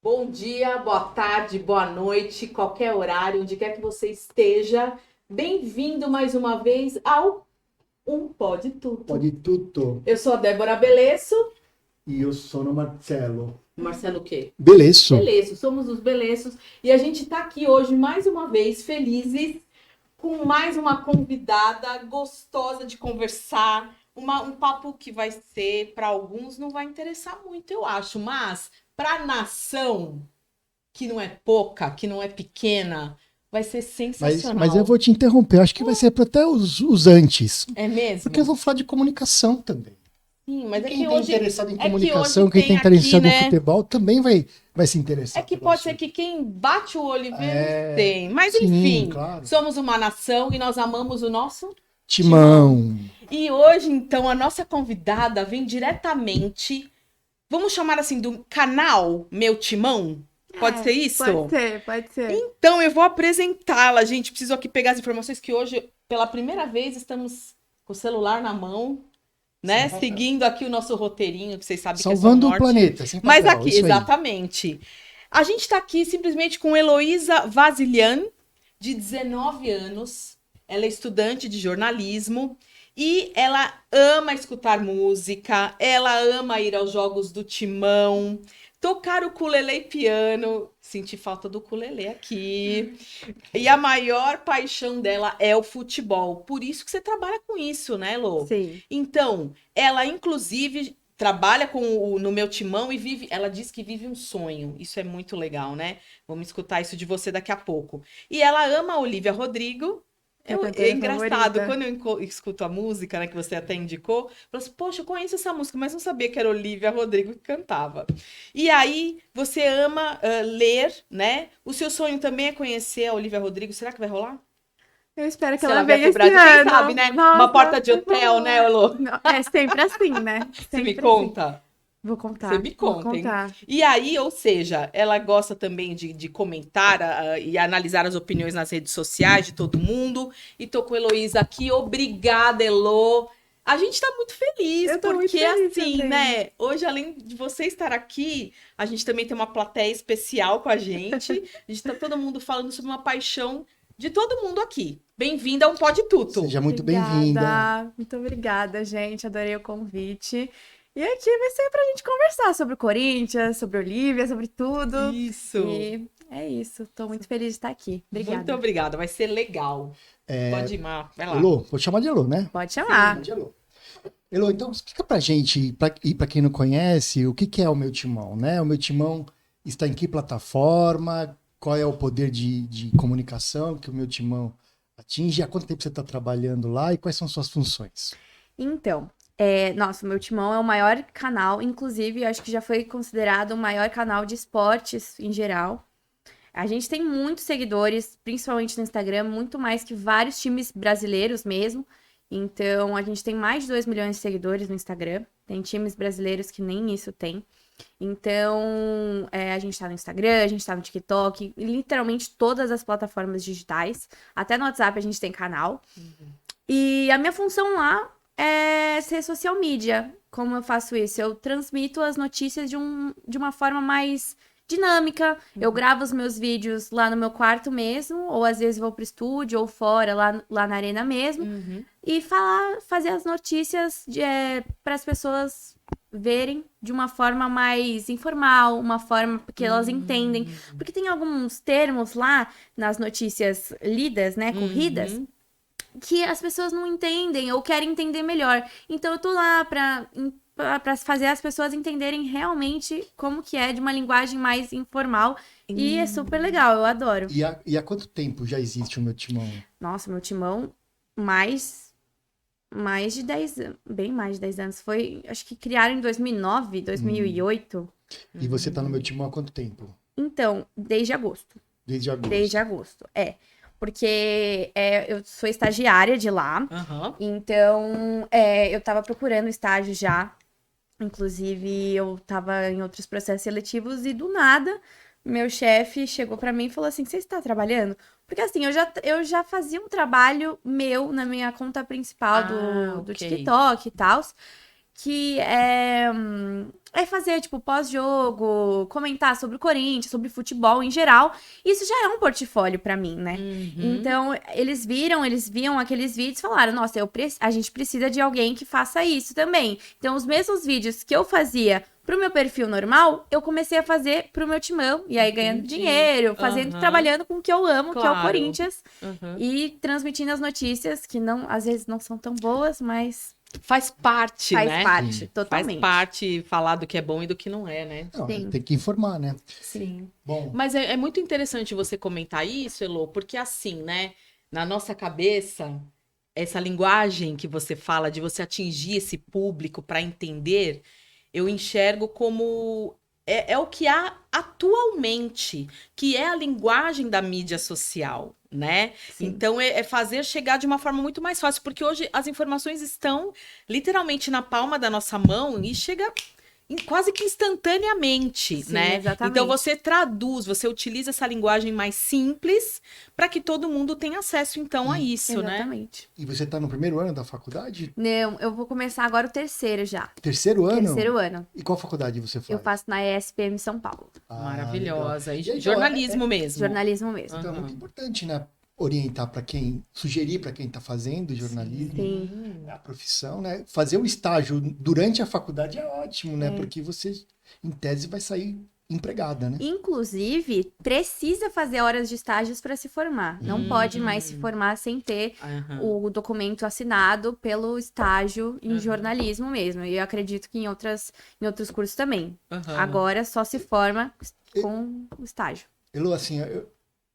Bom dia, boa tarde, boa noite, qualquer horário, onde quer que você esteja. Bem-vindo mais uma vez ao Um Pode Tudo. Pode tutto. Eu sou a Débora Belesso. Io sono Marcello. Marcelo o quê? Beleço. Belesso, somos os Beleços. E a gente está aqui hoje mais uma vez felizes com mais uma convidada gostosa de conversar. Um papo que vai ser, para alguns, não vai interessar muito, eu acho, mas para a nação que não é pouca, que não é pequena, vai ser Mas eu sensacional. vou te interromper. Eu acho que vai ser para até os antes. É Porque eu mesmo? vou falar de comunicação também. Sim, E mas quem está interessado em é que hoje comunicação, quem está tem aqui, interessado em né? futebol, também vai se É interessar que pelo pode ser assunto. que quem bate o olho e vê não É, tem. Mas sim, enfim, claro. somos uma nação e nós amamos o nosso timão. Timão. E hoje, então, a nossa convidada vem diretamente, vamos chamar assim, do canal Meu Timão? Pode ser Pode isso? ser, pode ser. Então, eu vou apresentá-la, gente. Preciso aqui pegar as informações que hoje, pela primeira vez, estamos com o celular na mão, Sem né? papel. Seguindo aqui o nosso roteirinho, que vocês sabem que é só o Salvando o norte. planeta, sem Mas papel. aqui, Isso aí. exatamente. A gente está aqui simplesmente com Heloísa Vasilian, de 19 anos. Ela é estudante de jornalismo e ela ama escutar música, ela ama ir aos jogos do Timão, tocar o ukulele e piano. Senti falta do ukulele aqui. E a maior paixão dela é o futebol. Por isso que você trabalha com isso, né, Lô? Sim. Então, ela inclusive trabalha no meu timão e vive, ela diz que vive um sonho. Isso é muito legal, né? Vamos escutar isso de você daqui a pouco. E ela ama a Olivia Rodrigo. Minha É cantora engraçado, favorita. quando eu escuto a música, né, que você até indicou, eu falo assim, poxa, eu conheço essa música, mas não sabia que era Olivia Rodrigo que cantava. E aí, você ama ler, né? O seu sonho também é conhecer a Olivia Rodrigo. Será que vai rolar? Eu espero que Se ela ela vier venha pro esse Brasil, quem sabe, ano. né? Uma Nossa, porta de por hotel, né, favor. Elô? Não, é sempre assim, né? Você me Sempre assim. conta? Vou Você contar, me vou conta, hein? contar. E aí, ou seja, ela gosta também de comentar e analisar as opiniões nas redes sociais de todo mundo. E tô com a Heloísa aqui. Obrigada, Elô. A gente tá muito feliz, Eu tô muito porque feliz assim, também. né? Hoje, além de você estar aqui, a gente também tem uma plateia especial com a gente. A gente tá todo mundo falando sobre uma paixão de todo mundo aqui. Bem-vinda a um Pode Tudo. Seja muito bem-vinda. Obrigada. Muito obrigada, gente. Adorei o convite. E aqui vai ser pra gente conversar sobre o Corinthians, sobre Olivia, sobre tudo. Isso. E é isso. Tô muito feliz de estar aqui. Muito Obrigada. obrigada. Vai ser legal. Pode ir, Mar. Vai lá. Elô, vou chamar de Elô, né? Pode Sim. chamar. Pode Elô. Elô, então explica pra gente, e pra quem não conhece, o que que é o Meu Timão, né? O Meu Timão está em que plataforma? Qual é o poder de comunicação que o Meu Timão atinge? Há quanto tempo você está trabalhando lá e quais são suas funções? Então, nossa, o meu Timão é o maior canal, inclusive, eu acho que já foi considerado o maior canal de esportes em geral. A gente tem muitos seguidores, principalmente no Instagram, muito mais que vários times brasileiros mesmo. Então, a gente tem mais de 2 milhões de seguidores no Instagram. Tem times brasileiros que nem isso tem. Então, a gente tá no Instagram, a gente tá no TikTok, literalmente todas as plataformas digitais. Até no WhatsApp a gente tem canal. E a minha função lá é ser social media. Como eu faço isso? Eu transmito as notícias de uma forma mais dinâmica. Eu gravo os meus vídeos lá no meu quarto mesmo, ou às vezes vou pro estúdio, ou fora, lá na arena mesmo. Uhum. E fazer as notícias para as pessoas verem de uma forma mais informal, uma forma que elas entendem. Porque tem alguns termos lá nas notícias lidas, né, corridas, Uhum. que as pessoas não entendem ou querem entender melhor. Então eu tô lá pra fazer as pessoas entenderem realmente como que é de uma linguagem mais informal. E é super legal, eu adoro. E há quanto tempo já existe o Meu Timão? Nossa, meu timão, mais de 10 anos, bem mais de 10 anos. Foi, acho que criaram em 2009, 2008. E você está no Meu Timão há quanto tempo? Então, desde agosto. Desde agosto. Desde agosto, Porque eu sou estagiária de lá. Aham. Então, eu tava procurando estágio já. Inclusive, eu tava em outros processos seletivos e do nada, meu chefe chegou pra mim e falou assim: Você está trabalhando? Porque assim, eu já fazia um trabalho meu na minha conta principal Ah, do ok. TikTok e tal. que é fazer, tipo, pós-jogo, comentar sobre o Corinthians, sobre futebol em geral. Isso já é um portfólio pra mim, né? Então, eles viam aqueles vídeos e falaram, nossa, a gente precisa de alguém que faça isso também. Então, os mesmos vídeos que eu fazia pro meu perfil normal, eu comecei a fazer pro meu timão. E aí, ganhando dinheiro, trabalhando com o que eu amo, que é o Corinthians. E transmitindo as notícias, que às vezes não são tão boas, mas... Faz parte, né? Faz parte, totalmente. Faz parte falar do que é bom e do que não é, né? Não, Sim. tem que informar, né? Sim. Bom, Mas é muito interessante você comentar isso, Elô, porque assim, né? Na nossa cabeça, essa linguagem que você fala de você atingir esse público para entender, eu enxergo como é o que há atualmente, que é a linguagem da mídia social, né? Sim. Então é fazer chegar de uma forma muito mais fácil, porque hoje as informações estão literalmente na palma da nossa mão e chega quase que instantaneamente, Sim, né? exatamente. Então você traduz, você utiliza essa linguagem mais simples para que todo mundo tenha acesso então a isso, né? Exatamente. e você tá no primeiro ano da faculdade? Não, eu vou começar agora o terceiro já. Terceiro ano? Terceiro ano. E qual faculdade você faz? Eu faço na ESPM São Paulo. Maravilhosa. legal. E jornalismo mesmo. Jornalismo mesmo. Então é muito importante, né? Orientar para sugerir para quem está fazendo jornalismo, Sim. a profissão, né? Fazer o estágio durante a faculdade é ótimo, né? Porque você, em tese, vai sair empregada, né? Inclusive, precisa fazer horas de estágios para se formar. Não pode mais se formar sem ter o documento assinado pelo estágio em jornalismo mesmo. E eu acredito que em outros cursos também. Agora só se forma com o estágio. Elô, assim,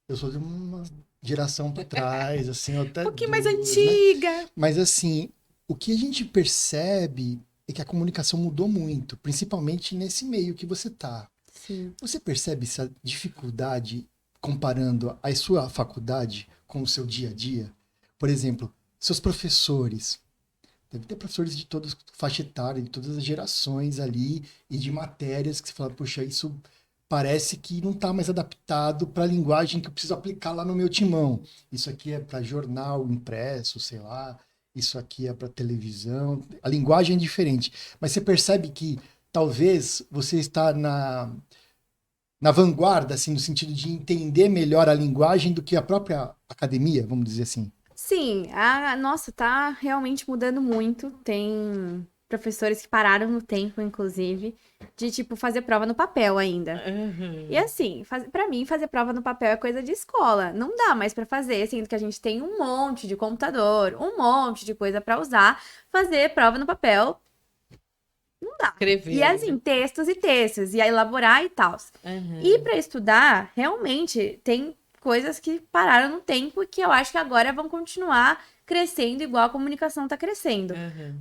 eu sou de uma geração para trás, assim, eu até Um pouquinho mais né? antiga. Mas assim, o que a gente percebe é que a comunicação mudou muito, principalmente nesse meio que você tá. Sim. Você percebe essa dificuldade comparando a sua faculdade com o seu dia a dia? Por exemplo, seus professores. Deve ter professores de todas faixa etária, de todas as gerações ali, e de matérias que você fala, puxa, isso parece que não está mais adaptado para a linguagem que eu preciso aplicar lá no meu timão. Isso aqui é para jornal impresso, sei lá. Isso aqui é para televisão. A linguagem é diferente. Mas você percebe que talvez você está na vanguarda, assim, no sentido de entender melhor a linguagem do que a própria academia, vamos dizer assim. Sim, nossa, tá realmente mudando muito. Tem professores que pararam no tempo, inclusive, de, tipo, fazer prova no papel ainda. E assim, pra mim, fazer prova no papel é coisa de escola. Não dá mais pra fazer, sendo que a gente tem um monte de computador, um monte de coisa pra usar. Fazer prova no papel, não dá. Escrever. E assim, textos e textos, e aí elaborar e tal. E pra estudar, realmente, tem coisas que pararam no tempo e que eu acho que agora vão continuar crescendo igual a comunicação tá crescendo.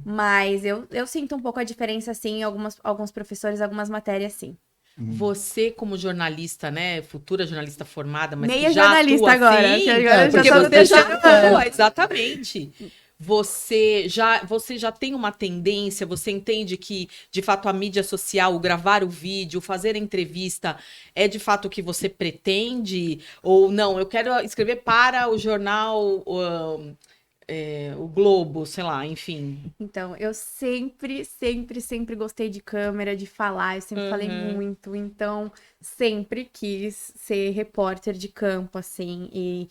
Mas eu sinto um pouco a diferença, assim, em alguns professores, algumas matérias, sim. Você, como jornalista, né? Futura jornalista formada, mas Meia que já jornalista atua agora, assim, que agora eu já porque tô no você já terceiro atua, exatamente. Você já tem uma tendência, você entende que, de fato, a mídia social, o gravar o vídeo, fazer a entrevista, é de fato o que você pretende? Ou não, eu quero escrever para o jornal, o Globo, sei lá, enfim. Então, eu sempre gostei de câmera, de falar, eu sempre falei muito, então sempre quis ser repórter de campo, assim, e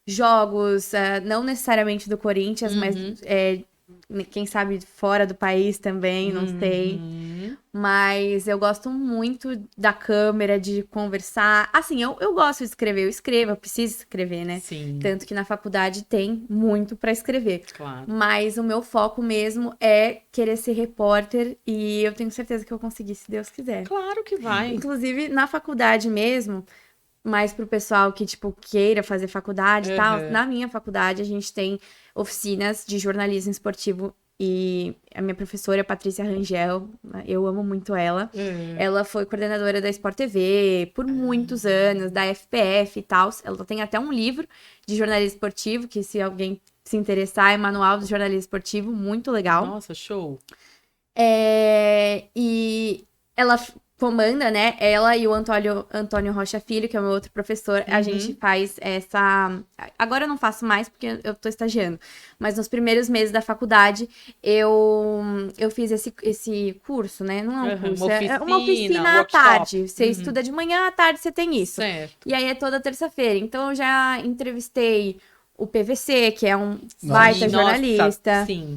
jogos, não necessariamente do Corinthians, mas quem sabe fora do país também, não sei. Mas eu gosto muito da câmera, de conversar. Assim, eu gosto de escrever, eu escrevo, eu preciso escrever, né? Sim, Tanto que na faculdade tem muito pra escrever. claro. Mas o meu foco mesmo é querer ser repórter e eu tenho certeza que eu consegui, se Deus quiser. Claro que vai. Inclusive, na faculdade mesmo, mais pro pessoal que, tipo, queira fazer faculdade e tal, na minha faculdade a gente tem oficinas de jornalismo esportivo e a minha professora, Patrícia Rangel, eu amo muito ela. Ela foi coordenadora da Sport TV por muitos anos, da FPF e tal. Ela tem até um livro de jornalismo esportivo, que se alguém se interessar, é Manual do Jornalismo Esportivo, muito legal. Nossa, show. E ela comanda, né? Ela e o Antônio Rocha Filho, que é o meu outro professor, a gente faz essa... Agora eu não faço mais, porque eu tô estagiando. Mas nos primeiros meses da faculdade, eu fiz esse curso, né? Não é um curso, é uma oficina à workshop. tarde. Você estuda de manhã, à tarde você tem isso. Certo. E aí é toda terça-feira. Então eu já entrevistei o PVC, que é um baita jornalista. Sim.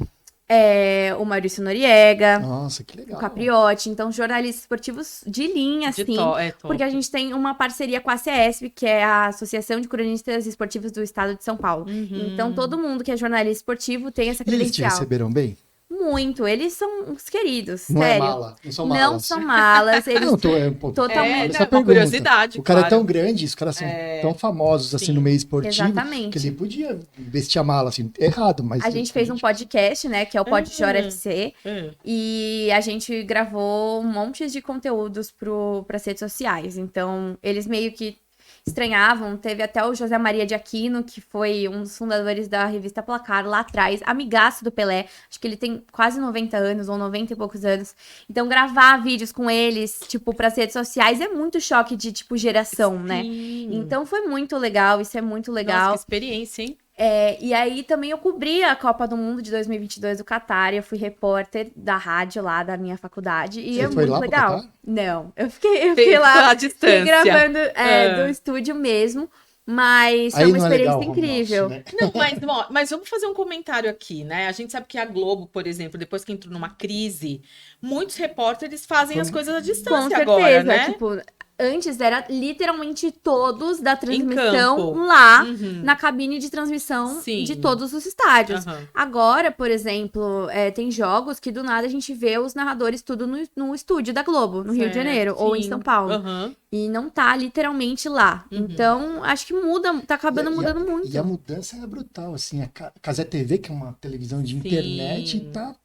O Maurício Noriega. Nossa, que legal. O Capriotti, então jornalistas esportivos de linha, assim, Top. porque a gente tem uma parceria com a CESP, que é a Associação de Cronistas Esportivos do Estado de São Paulo. Então todo mundo que é jornalista esportivo tem essa E eles te credencial. receberam bem? Muito, eles são uns queridos, Não sério. é mala, não são malas. Não são malas, eles Não, totalmente... essa uma pergunta. curiosidade, O cara claro. é tão grande, os caras são tão famosos assim Sim. no meio esportivo, Exatamente. que ele podia vestir a mala assim, errado, mas... A gente fez um podcast, né, que é o Podjora FC, e a gente gravou um monte de conteúdos pras redes sociais. Então, eles meio que estranhavam. Teve até o José Maria de Aquino, que foi um dos fundadores da revista Placar lá atrás, amigaço do Pelé. Acho que ele tem quase 90 anos, ou 90 e poucos anos. Então, gravar vídeos com eles, tipo, pras redes sociais, é muito choque de, tipo, geração, né? Então, foi muito legal, isso é muito legal. Nossa, que experiência, hein? E aí também eu cobri a Copa do Mundo de 2022 do Catar, eu fui repórter da rádio lá da minha faculdade, e Você é foi muito lá pro legal. Catar? Não, eu fiquei lá à distância. fiquei gravando do estúdio mesmo, mas foi Aí uma não é legal, experiência incrível. nosso, né? Não, mas vamos fazer um comentário aqui, né? A gente sabe que a Globo, por exemplo, depois que entrou numa crise, muitos repórteres fazem as coisas à Com distância certeza, agora, né? tipo, antes era literalmente todos da campo. transmissão lá Uhum. na cabine de transmissão Sim. de todos os estádios. Aham. Agora, por exemplo, tem jogos que do nada a gente vê os narradores tudo no estúdio da Globo, no Rio de Certo, Janeiro, ou em sim. São Paulo. Aham. E não tá literalmente lá. Então, acho que muda, tá acabando mudando muito. E a mudança é brutal, assim, a Cazé TV, que é uma televisão de internet, tá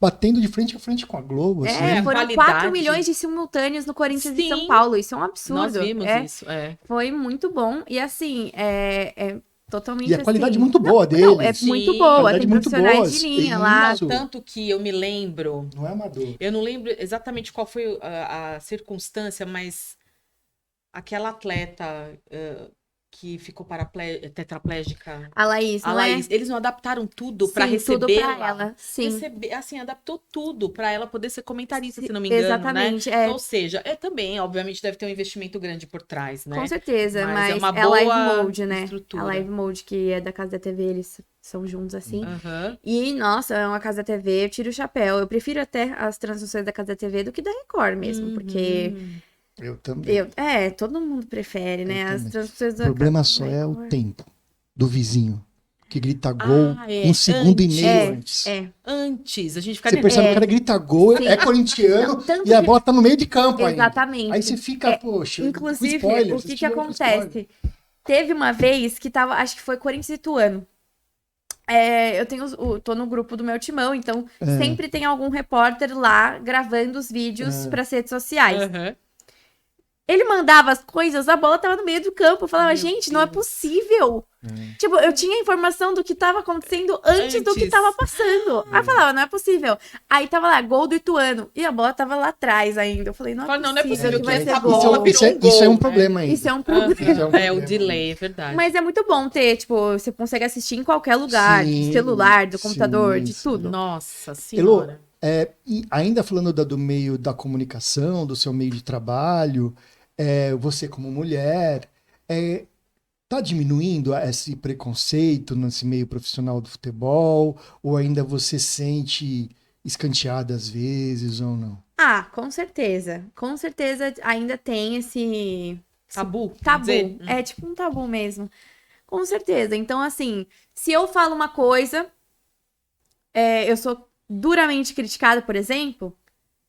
batendo de frente a frente com a Globo, assim. a Foram qualidade. 4 milhões de simultâneos no Corinthians e Sim. São Paulo. Isso é um absurdo. Nós vimos isso, Foi muito bom. E assim, é totalmente E a qualidade assim... muito boa deles. Não, é Sim, muito boa. qualidade Tem muito profissionais boa, de linha lá. isso. Tanto que eu me lembro, Não é amador. eu não lembro exatamente qual foi a circunstância, mas aquela atleta que ficou tetraplégica, A Laís, a não Laís, é? eles não adaptaram tudo para Sim, tudo receber pra ela. Sim. assim, adaptou tudo para ela poder ser comentarista, se não me engano, Exatamente, né? Ou seja, também, obviamente, deve ter um investimento grande por trás, né? Com certeza, Mas é mas uma é a Live boa Mode, né? estrutura. A Live Mode, que é da Casa da TV, eles são juntos assim. Aham. E, nossa, é uma Casa da TV, eu tiro o chapéu. Eu prefiro até as transmissões da Casa da TV do que da Record mesmo, porque... Eu também. todo mundo prefere, né? As também. transmissões O da problema Casa só da é o Record. tempo do vizinho, que grita gol é, um segundo e antes. meio antes. Antes, a gente fica Você percebe que o cara grita gol, Sim. é corintiano Não, tanto e a que- bola tá no meio de campo ainda. Exatamente. Aí você fica, poxa, Inclusive, com spoiler, o vocês que tiveram com spoiler. acontece? Teve uma vez que tava, acho que foi Corinthians e Ituano. Eu tô no grupo do meu timão, então sempre tem algum repórter lá gravando os vídeos pras redes sociais. Aham. Ele mandava as coisas, a bola tava no meio do campo. Eu falava, gente, não é possível. Tipo, eu tinha informação do que tava acontecendo antes do que Antes. tava passando. Aí eu falava, não é possível. Aí tava lá, gol do Ituano. E a bola tava lá atrás ainda. Eu falei, não Fala, é não é possível possível que que vai essa ser bola gol. virou um gol, Isso é um né? problema ainda. Isso é um problema. Isso é um É o problema. delay, é verdade. Mas é muito bom ter, tipo, você consegue assistir em qualquer lugar. Sim, De celular, do sim, computador, de sim. tudo. Nossa Elô, senhora. e ainda falando do meio da comunicação, do seu meio de trabalho, você como mulher, tá diminuindo esse preconceito nesse meio profissional do futebol? Ou ainda você sente escanteada às vezes ou não? Ah, com certeza. Com certeza ainda tem esse Tabu? tabu. Dizer. É tipo um tabu mesmo. Com certeza. Então, assim, se eu falo uma coisa, eu sou duramente criticada, por exemplo,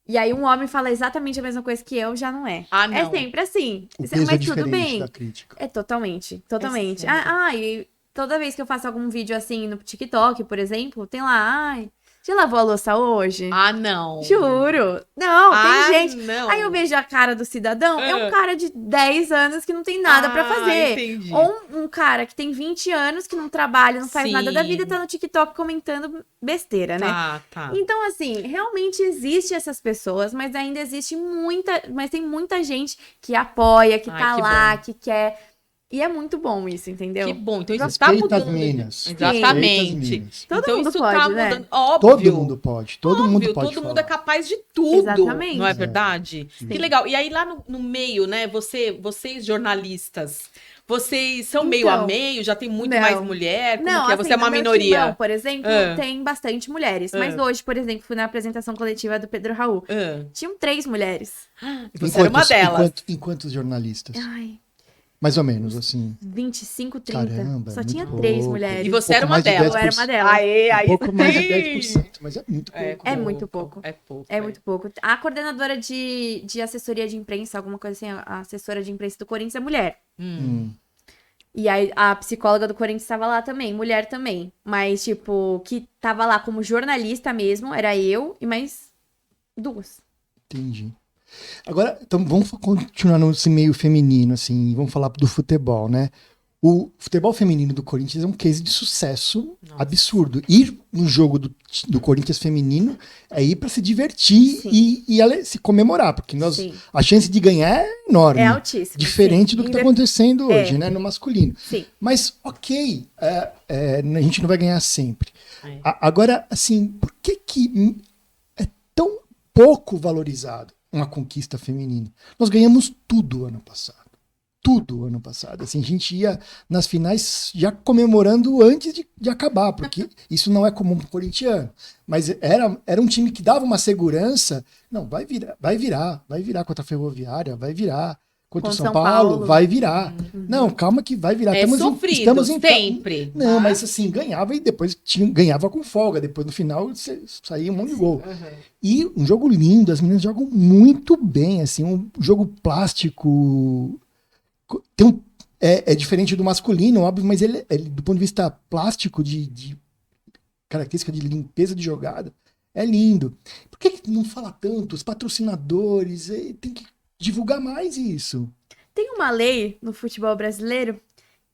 e aí um homem fala exatamente a mesma coisa que eu, já não é. Ah, não. É sempre assim. O peso é Mas tudo diferente bem. da crítica. É totalmente, totalmente. sempre. E toda vez que eu faço algum vídeo assim no TikTok, por exemplo, tem lá, Já lavou a louça hoje? Ah, não. Juro. Não, tem gente. Não. Aí eu vejo a cara do cidadão, é um Ah. cara de 10 anos que não tem nada pra fazer. Entendi. Ou um cara que tem 20 anos, que não trabalha, não faz nada da Sim. vida, tá no TikTok comentando besteira, né? Tá. Então, assim, realmente existe essas pessoas, mas ainda existe mas tem muita gente que apoia, que Ai, tá que lá, bom. que quer. E é muito bom isso, entendeu? Que bom. Então isso Respeita tá mudando. as minas. Sim. Exatamente. Respeita as minas. Todo então mundo isso pode, tá né? mudando. Óbvio. Todo mundo pode. Todo mundo Óbvio, pode todo mundo falar. é capaz de tudo. Exatamente. Não é É. verdade? Que legal. E aí lá no meio, né? Vocês jornalistas, vocês são meio a Então, meio? Já tem muito não. mais mulher? Como Não, que é? assim, Você é uma no meu minoria? timão, por exemplo, Ah. tem bastante mulheres. Mas Ah. hoje, por exemplo, fui na apresentação coletiva do Pedro Raul. Ah. Tinham 3 mulheres. Você era uma delas. Em quantos jornalistas? Ai, Mais ou menos, assim. 25, 30. Caramba, Só muito tinha pouco. 3 mulheres. E você Um era pouco uma mais de delas. Eu era uma delas. Aê, aí Um pouco mais de sim. 10%, mas é muito pouco. É muito pouco. É pouco. É muito pouco. A coordenadora de assessoria de imprensa, alguma coisa assim, a assessora de imprensa do Corinthians é mulher. E aí a psicóloga do Corinthians estava lá também, mulher também. Mas, tipo, que tava lá como jornalista mesmo, era eu e mais 2. Entendi. Agora, então vamos continuar nesse meio feminino, assim, e vamos falar do futebol, né? O futebol feminino do Corinthians é um case de sucesso absurdo. Ir no jogo do Corinthians feminino é ir para se divertir e se comemorar, porque Sim. a chance de ganhar é enorme. É altíssimo. Diferente sim. do que está acontecendo hoje, né, no masculino. Sim. Mas, ok, a gente não vai ganhar sempre. É. Agora, assim, por que é tão pouco valorizado uma conquista feminina? Nós ganhamos tudo ano passado. Tudo ano passado. Assim, a gente ia nas finais já comemorando antes de acabar, porque isso não é comum pro corintiano. Mas era um time que dava uma segurança. Não, vai virar contra a Ferroviária, vai virar. Contra o São Paulo, vai virar. Não, calma que vai virar. Estamos em sempre. Não, mas assim, ganhava e depois ganhava com folga. Depois no final saía um monte de gol. E um jogo lindo, as meninas jogam muito bem, assim, um jogo plástico. É diferente do masculino, óbvio, mas ele do ponto de vista plástico, de característica de limpeza de jogada, é lindo. Por que não fala tanto? Os patrocinadores, tem que divulgar mais isso. Tem uma lei no futebol brasileiro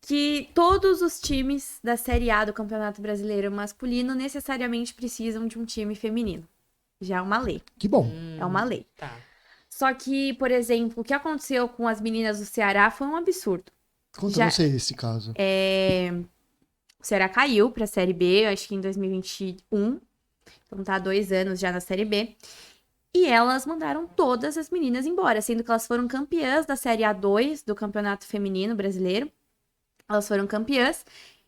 que todos os times da Série A do Campeonato Brasileiro masculino necessariamente precisam de um time feminino. Já é uma lei. Que bom. É uma lei. Tá. Só que, por exemplo, o que aconteceu com as meninas do Ceará foi um absurdo. Conta você esse caso. O Ceará caiu pra Série B, acho que em 2021. Então tá há 2 anos já na Série B. E elas mandaram todas as meninas embora, sendo que elas foram campeãs da Série A2 do Campeonato Feminino Brasileiro. Elas foram campeãs.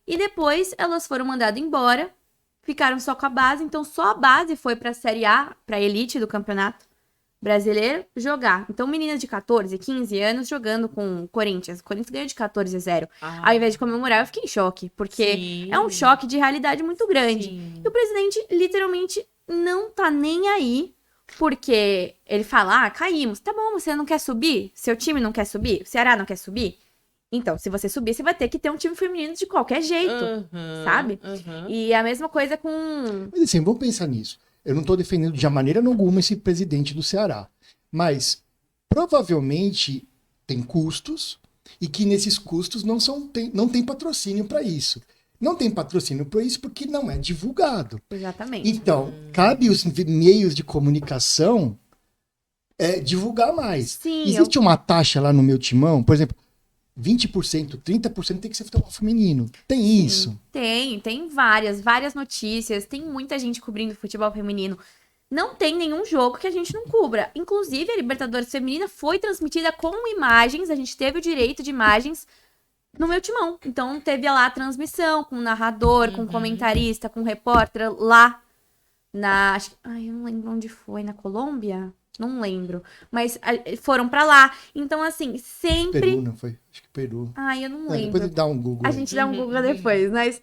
E depois elas foram mandadas embora. Ficaram só com a base. Então só a base foi pra Série A, pra elite do Campeonato Brasileiro, jogar. Então meninas de 14, 15 anos jogando com o Corinthians. O Corinthians ganhou de 14-0. Ao invés de comemorar, eu fiquei em choque. Porque é um choque de realidade muito grande. Sim. E o presidente literalmente não tá nem aí. Porque ele fala, caímos. Tá bom, você não quer subir? Seu time não quer subir? O Ceará não quer subir? Então, se você subir, você vai ter que ter um time feminino de qualquer jeito, sabe? E a mesma coisa com... Mas assim, vamos pensar nisso. Eu não estou defendendo de maneira alguma esse presidente do Ceará. Mas, provavelmente, tem custos e que nesses custos não tem patrocínio para isso. Não tem patrocínio para isso porque não é divulgado. Exatamente. Então, cabe os meios de comunicação divulgar mais. Sim, Existe uma taxa lá no meu timão, por exemplo, 20%, 30% tem que ser futebol feminino. Tem isso? Tem várias notícias, tem muita gente cobrindo futebol feminino. Não tem nenhum jogo que a gente não cubra. Inclusive, a Libertadores Feminina foi transmitida com imagens, a gente teve o direito de imagens no meu timão. Então, teve lá a transmissão com narrador, com comentarista, com repórter lá na... eu não lembro onde foi, na Colômbia? Não lembro. Mas foram pra lá. Então, assim, sempre... Peru, não foi? Acho que Peru. Eu não lembro. Depois dá um Google. A gente dá um Google depois, mas...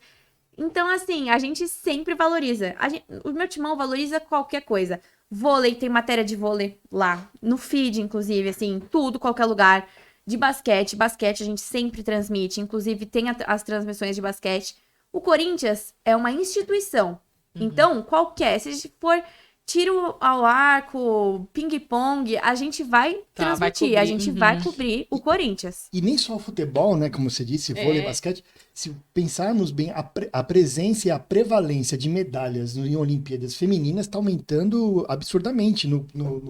Então, assim, a gente sempre valoriza. O meu timão valoriza qualquer coisa. Vôlei, tem matéria de vôlei lá. No feed, inclusive, assim, tudo, qualquer lugar. De basquete a gente sempre transmite. Inclusive, tem as transmissões de basquete. O Corinthians é uma instituição. Então, qualquer, se for tiro ao arco, ping-pong, a gente vai Tá, vai transmitir, cobrir, a gente uhum. vai cobrir o Corinthians. E nem só o futebol, né? Como você disse, vôlei, basquete. Se pensarmos bem, a presença e a prevalência de medalhas em Olimpíadas femininas está aumentando absurdamente no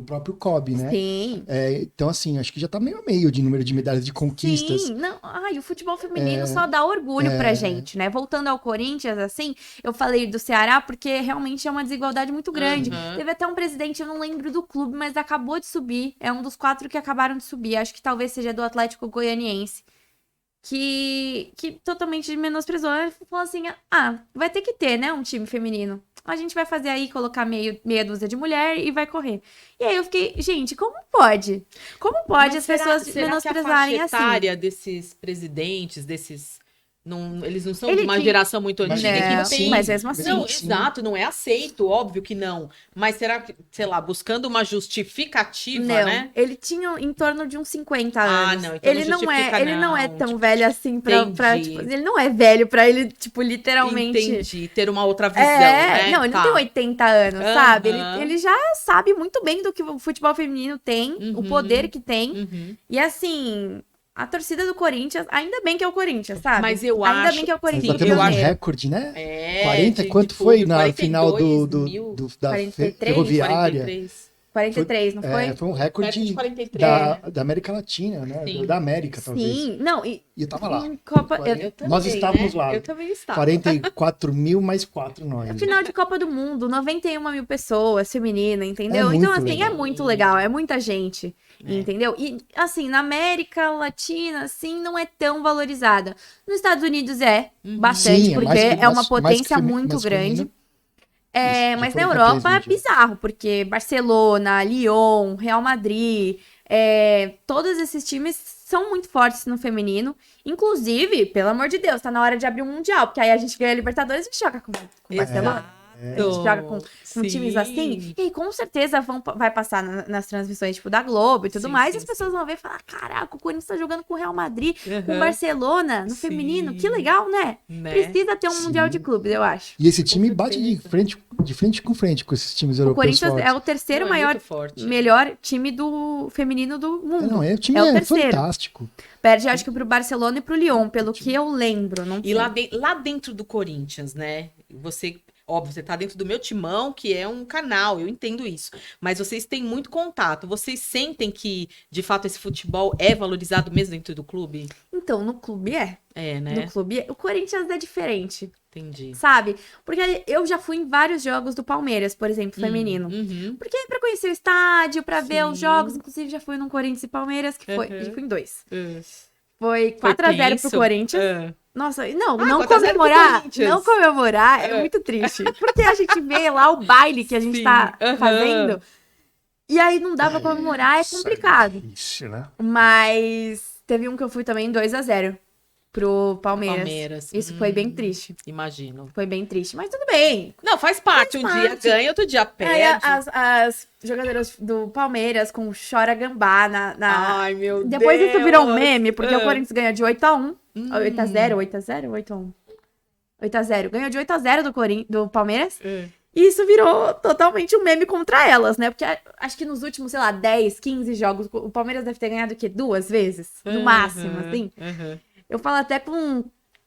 próprio COB, né? Sim. Então, assim, acho que já tá meio a meio de número de medalhas de conquistas. Sim, não, o futebol feminino só dá orgulho pra gente, né? Voltando ao Corinthians, assim, eu falei do Ceará porque realmente é uma desigualdade muito grande. Uhum. Teve até um presidente, eu não lembro do clube, mas acabou de subir. É um dos 4 que acabaram de subir. Acho que talvez seja do Atlético Goianiense. Que totalmente menosprezou. Ele falou assim: vai ter que ter, né? Um time feminino. A gente vai fazer aí, colocar meia dúzia de mulher e vai correr. E aí eu fiquei, gente, como pode? Como pode Mas as pessoas será menosprezarem que a assim? faixa etária desses presidentes, eles não são Ele de uma tinha- geração muito Mas antiga que Não, não tem. mas mesmo assim. Não, Sim. exato, não é aceito, óbvio que não. Mas será que, sei lá, buscando uma justificativa, Não, né? ele tinha em torno de uns 50 Ah, anos. não, então ele não justifica, ele não é não. tão velho assim pra, Entendi. tipo, ele não é velho pra ele, tipo, literalmente. Entendi, ter uma outra visão, né? Não, ele Tá. não tem 80 anos, sabe? Aham. Ele já sabe muito bem do que o futebol feminino tem, o Uhum. poder que tem. Uhum. E assim, a torcida do Corinthians, ainda bem que é o Corinthians, sabe? Mas eu ainda acho- bem que é o Nós Corinthians. batemos um pioneiro. recorde, né? 40, de quanto foi público, na 42 final mil, da 43, Ferroviária? 43. 43, não foi? Foi um Perto de recorde 43. da América Latina, né? Sim. Da América, talvez. Sim, não, e E eu tava lá. em Copa, Eu também, Nós estávamos né? lá. Eu também estava. 44 mil mais 4 nós. final de Copa do Mundo, 91 mil pessoas, feminina, entendeu? É Então, muito assim, legal. é muito legal, é muita gente, É. entendeu? E, assim, na América Latina, assim, não é tão valorizada. Nos Estados Unidos é bastante, Sim, é porque mais que- é uma mais que potência muito mais grande. feminino. Isso, já Mas foi na pra Europa é 3 bizarro, porque Barcelona, Lyon, Real Madrid, todos esses times são muito fortes no feminino. Inclusive, pelo amor de Deus, tá na hora de abrir um Mundial, porque aí a gente ganha Libertadores e joga com Barcelona. A gente joga com times assim, e aí, com certeza vai passar nas transmissões tipo da Globo e tudo Sim, mais, sim, e as pessoas vão ver e falar: caraca, o Corinthians tá jogando com o Real Madrid, com o Uhum. Barcelona, no Sim. feminino, que legal, né? Né? Precisa ter um Mundial de clubes, eu acho. E esse time Com bate certeza. de frente com frente com esses times O europeus Corinthians fortes. é o terceiro Não, é maior, muito forte. melhor time do feminino do mundo. Não, o time É o é terceiro. fantástico. Perde, acho que pro Barcelona e pro Lyon, pelo que eu lembro. Não E sei. lá dentro do Corinthians, né? Óbvio, você tá dentro do meu timão, que é um canal, eu entendo isso. Mas vocês têm muito contato. Vocês sentem que, de fato, esse futebol é valorizado mesmo dentro do clube? Então, no clube É, né? No clube o Corinthians é diferente, Entendi. sabe? Porque eu já fui em vários jogos do Palmeiras, por exemplo, feminino. Uhum. Porque pra conhecer o estádio, pra ver Sim. os jogos, inclusive já fui num Corinthians e Palmeiras, que foi, Uhum. já fui em 2. É. Foi Foi 4x0 tenso? pro Corinthians. É. Nossa, não 4x0 pro comemorar, Corinthians. não comemorar é É. muito triste. Porque a gente vê lá o baile que a gente Sim, tá aham. fazendo, e aí não dá pra comemorar, é complicado. Difícil, né? Mas teve um que eu fui também 2x0 pro Palmeiras. Isso foi bem triste. Imagino. Foi bem triste, mas tudo bem. Não, faz parte. Faz Um dia parte. ganha, outro dia Aí perde. as jogadoras do Palmeiras com Chora Gambá na... Ai, meu Deus. Depois isso virou um meme, porque o Ah. Corinthians ganhou de 8x1. 8x0, 8x0, 8x1. 8x0. Ganhou de 8x0 do Palmeiras. É. E isso virou totalmente um meme contra elas, né? Porque acho que nos últimos, sei lá, 10, 15 jogos, o Palmeiras deve ter ganhado o quê? 2 vezes? No máximo, assim. Uhum. Eu falo até com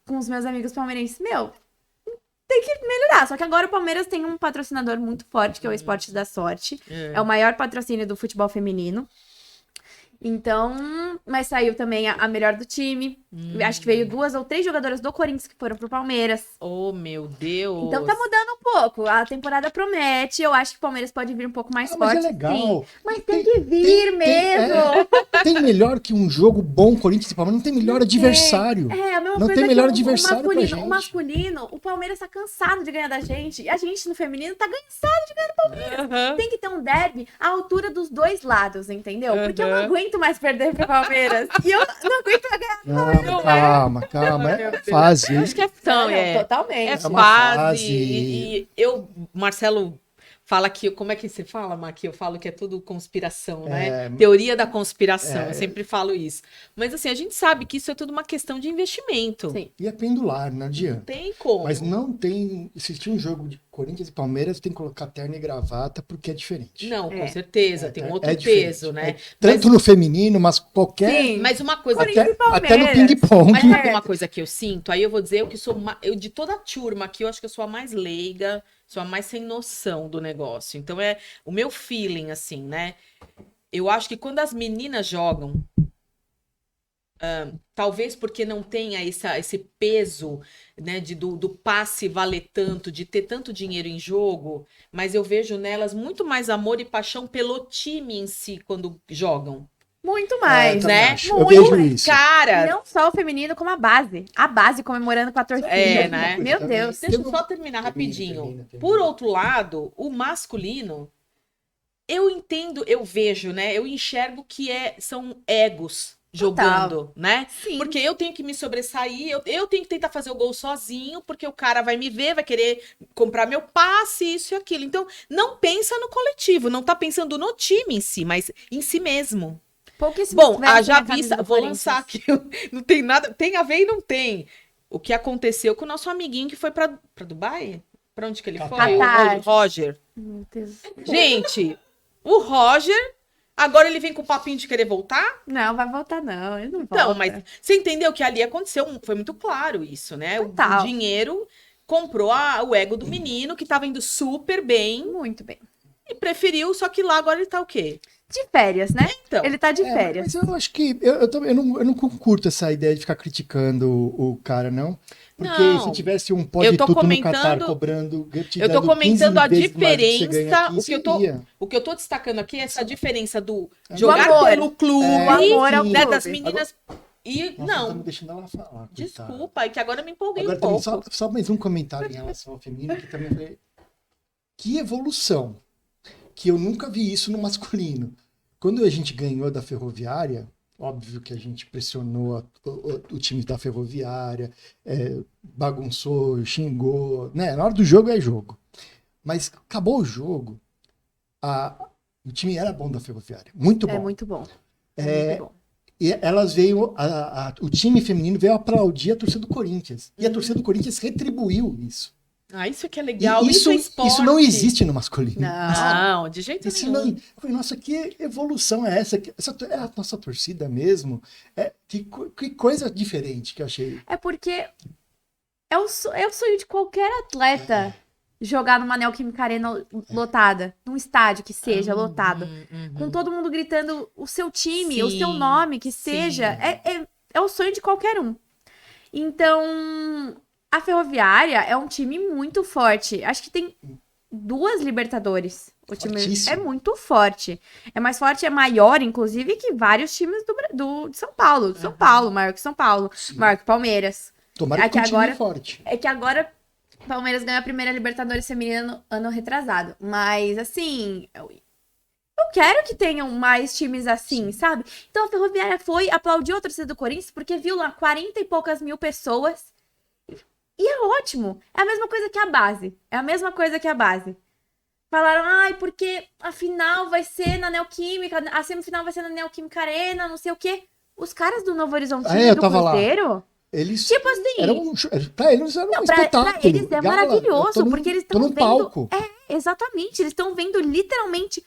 os meus amigos palmeirenses, meu, tem que melhorar. Só que agora o Palmeiras tem um patrocinador muito forte, que é o Esportes da Sorte. É o maior patrocínio do futebol feminino. Então, mas saiu também a melhor do time. Acho que veio 2 ou 3 jogadoras do Corinthians que foram pro Palmeiras. Oh, meu Deus. Então tá mudando um pouco. A temporada promete. Eu acho que o Palmeiras pode vir um pouco mais Mas forte. é legal. Sim. Mas tem que vir mesmo. Tem melhor que um jogo bom Corinthians e Palmeiras, não tem melhor adversário. É, a mesma Não coisa tem melhor que adversário pra gente. o masculino, o Palmeiras tá cansado de ganhar da gente. E a gente no feminino tá cansado de ganhar do Palmeiras. Aham. Tem que ter um derby à altura dos dois lados, entendeu? Porque eu não Aham. aguento mais perder pro Palmeiras. E eu não aguento ganhar. Calma. É fase. Acho que é tão, Não, é. totalmente. É uma fase. fase. E eu, Marcelo fala que, como é que você fala, Má? Que eu falo que é tudo conspiração, né? Teoria da conspiração, eu sempre falo isso. Mas assim, a gente sabe que isso é tudo uma questão de investimento. Sim. E é pendular, não Não adianta. tem como. Mas não tem. Assistir um jogo de Corinthians e Palmeiras, tem que colocar terno e gravata, porque é diferente. Não, com É. certeza, tem um outro diferente. peso, né? Tanto no feminino, mas qualquer. Sim. Mas uma coisa Corinthians que... e Palmeiras. Até no ping-pong. Mas sabe uma coisa que eu sinto? Aí eu vou dizer, eu que sou eu de toda a turma aqui, eu acho que eu sou a mais leiga, sou a mais sem noção do negócio. Então é o meu feeling, assim, né? Eu acho que quando as meninas jogam, talvez porque não tenha esse peso, né, do passe valer tanto, de ter tanto dinheiro em jogo, mas eu vejo nelas muito mais amor e paixão pelo time em si quando jogam. Muito mais, também né? acho. Eu Muito. vejo isso. E Cara, não só o feminino, como a base. A base comemorando com a torcida. né? Meu Deus. Deixa eu só terminar rapidinho. Termina. Por outro lado, o masculino, eu entendo, eu vejo, né? Eu enxergo que são egos jogando, né? Sim. Porque eu tenho que me sobressair, eu tenho que tentar fazer o gol sozinho, porque o cara vai me ver, vai querer comprar meu passe, isso e aquilo. Então, não pensa no coletivo, não tá pensando no time em si, mas em si mesmo. Pouquíssimos Bom, vestem já a camisa vista, do vou Corinthians. lançar aqui, não tem nada, tem a ver e não tem. O que aconteceu com o nosso amiguinho que foi pra Dubai? Pra onde que ele foi? Catar. O Roger. Meu Deus. Gente, o Roger, agora ele vem com o papinho de querer voltar? Não, vai voltar não. Ele não volta. Então, mas você entendeu que ali aconteceu, foi muito claro isso, né? O Total. dinheiro comprou o ego do menino, que tava indo super bem, Muito bem. e preferiu, só que lá agora ele tá o quê? De férias, né? Então, Ele tá de férias. Mas eu acho que eu não curto essa ideia de ficar criticando o cara, não. Porque Não. se tivesse um Eu tô pódio tudo no comentando- Catar cobrando. Eu tô comentando a diferença, o o que eu tô destacando aqui é essa diferença do Do jogar amor. pelo clube, O amor ao sim. né, clube. das meninas, e Nossa, tá não, me deixando ela falar. coitada. desculpa, é que agora eu me empolguei Agora um também, pouco. só mais um comentário em relação ao feminino, que também foi. Que evolução! Que eu nunca vi isso no masculino. Quando a gente ganhou da Ferroviária, óbvio que a gente pressionou o time da Ferroviária, bagunçou, xingou, né? Na hora do jogo é jogo. Mas acabou o jogo, o time era bom da Ferroviária, muito bom. É muito bom. É muito bom. E elas veio, o time feminino veio aplaudir a torcida do Corinthians. E a torcida do Corinthians retribuiu isso. Ah, isso que é E legal, isso é esporte. isso não existe no masculino. Não. Não, de jeito Isso nenhum. não, eu falei, nossa, que evolução é essa? Essa é a nossa torcida mesmo? Que coisa diferente que eu achei. É porque é o sonho de qualquer atleta jogar numa Neoquímica Arena lotada. Num estádio que seja lotado. Com todo mundo gritando o seu time, o Sim, seu nome, que sim. seja. É o sonho de qualquer um. Então, a Ferroviária é um time muito forte. Acho que tem 2 Libertadores. O time Fortíssimo. é muito forte. É mais forte, é maior, inclusive, que vários times de São Paulo. São Paulo, maior que São Paulo, maior que Palmeiras. Tomara É que que continue agora- forte. É que agora o Palmeiras ganhou a primeira Libertadores feminina no ano retrasado. Mas, assim, eu quero que tenham mais times assim, sabe? Então a Ferroviária aplaudiu a torcida do Corinthians, porque viu lá 40 e poucas mil pessoas. E é ótimo. É a mesma coisa que a base. É a mesma coisa que a base. Falaram, ai, porque a final vai ser na Neoquímica, a semifinal vai ser na Neoquímica Arena, não sei o quê. Os caras do Novo Horizontino eu e do tava lá. Cruzeiro, Eles tipo assim, pra eles era um Não, pra espetáculo. eles é Gala, maravilhoso, eu tô no- porque eles tô estão no vendo. palco. Exatamente, eles estão vendo literalmente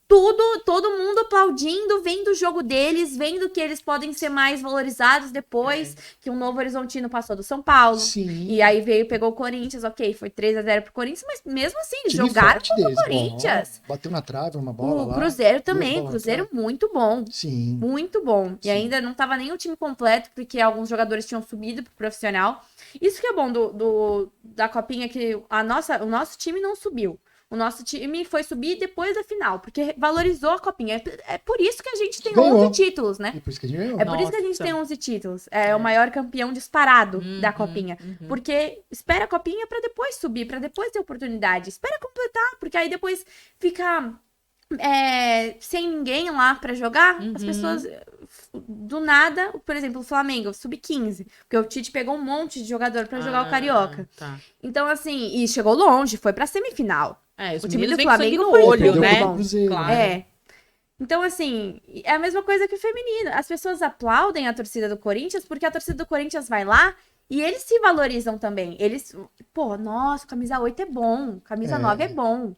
tudo, todo mundo aplaudindo, vendo o jogo deles, vendo que eles podem ser mais valorizados depois que o Novo Horizontino passou do São Paulo. Sim. E aí pegou o Corinthians, ok, foi 3-0 pro Corinthians, mas mesmo assim, eles Time jogaram forte contra o deles, Corinthians. bom. Bateu na trave uma bola O lá. Cruzeiro duas também, bolas Cruzeiro na muito bom. Sim. Muito bom. Sim. E ainda não tava nem o time completo, porque alguns jogadores tinham subido pro profissional. Isso que é bom da Copinha, que o nosso time não subiu. O nosso time foi subir depois da final, porque valorizou a Copinha. É por isso que a gente tem Ganhou. 11 títulos, né? E por isso que a gente ganhou. É por isso que a gente Nossa. tem 11 títulos. É o maior campeão disparado da Uhum, Copinha. uhum. Porque espera a Copinha pra depois subir, pra depois ter oportunidade. Espera completar, porque aí depois fica sem ninguém lá pra jogar. As Uhum. pessoas, do nada, por exemplo, o Flamengo, sub-15. Porque o Tite pegou um monte de jogador pra jogar o Carioca. Tá. Então, assim, e chegou longe, foi pra semifinal. Os O time meninos do vêm com sangue Flamengo no foi olho, Perdeu né? contra o Cruzeiro, Claro. né? Então, assim, é a mesma coisa que o feminino. As pessoas aplaudem a torcida do Corinthians porque a torcida do Corinthians vai lá e eles se valorizam também. Eles, pô, nossa, camisa 8 é bom, camisa 9 é bom.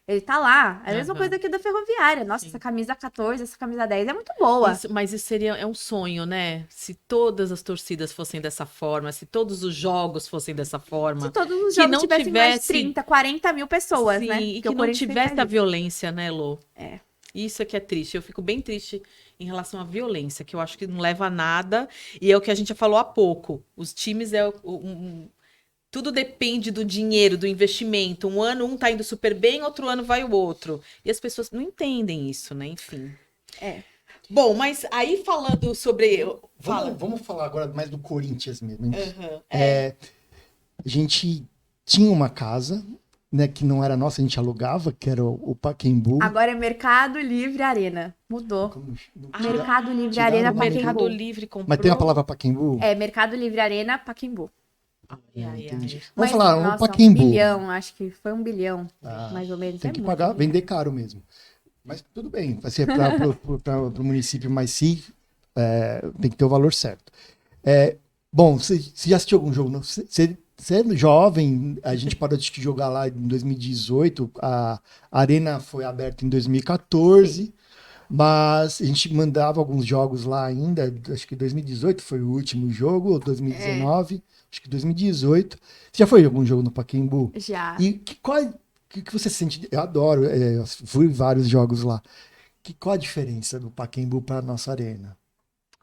Ele tá lá. É a mesma Aham. coisa que da Ferroviária. Nossa, Sim. essa camisa 14, essa camisa 10 é muito boa. Mas isso é um sonho, né? Se todas as torcidas fossem dessa forma, se todos os jogos fossem dessa forma. Se todos os que jogos não tivessem mais de tivesse- 30, 40 mil pessoas, Sim, né? e Porque que o não Corinthians tem tivesse a mais isso. violência, né, Lô? É. Isso é que é triste. Eu fico bem triste em relação à violência, que eu acho que não leva a nada. E é o que a gente já falou há pouco. Os times tudo depende do dinheiro, do investimento. Um ano um tá indo super bem, outro ano vai o outro. E as pessoas não entendem isso, né? Enfim. É. Bom, mas aí falando sobre. Fala. Vamos falar agora mais do Corinthians mesmo. Aham. A gente tinha uma casa, né, que não era nossa, a gente alugava, que era o Pacaembu. Agora é Mercado Livre Arena. Mudou. Mercado Livre tiraram Arena o nome. Mercado Pacaembu. Livre comprou. Mas tem a palavra Pacaembu? É, Mercado Livre Arena Pacaembu. Ai, ai, Entendi. ai. Vamos Mas, falar, nossa, o Pacaembu. 1 bilhão, acho que foi 1 bilhão, Ah, mais ou menos. Tem É que muito pagar, dinheiro. vender caro mesmo. Mas tudo bem, vai ser para o município, mas sim, tem que ter o valor certo. Bom, você já assistiu algum jogo? Você é jovem, a gente parou de jogar lá em 2018, a arena foi aberta em 2014, mas a gente mandava alguns jogos lá ainda, acho que 2018 foi o último jogo, ou 2019, acho que 2018. Você já foi em algum jogo no Pacaembu? Já. E que você sente? Eu adoro, eu fui em vários jogos lá. Qual a diferença do Pacaembu para a nossa arena?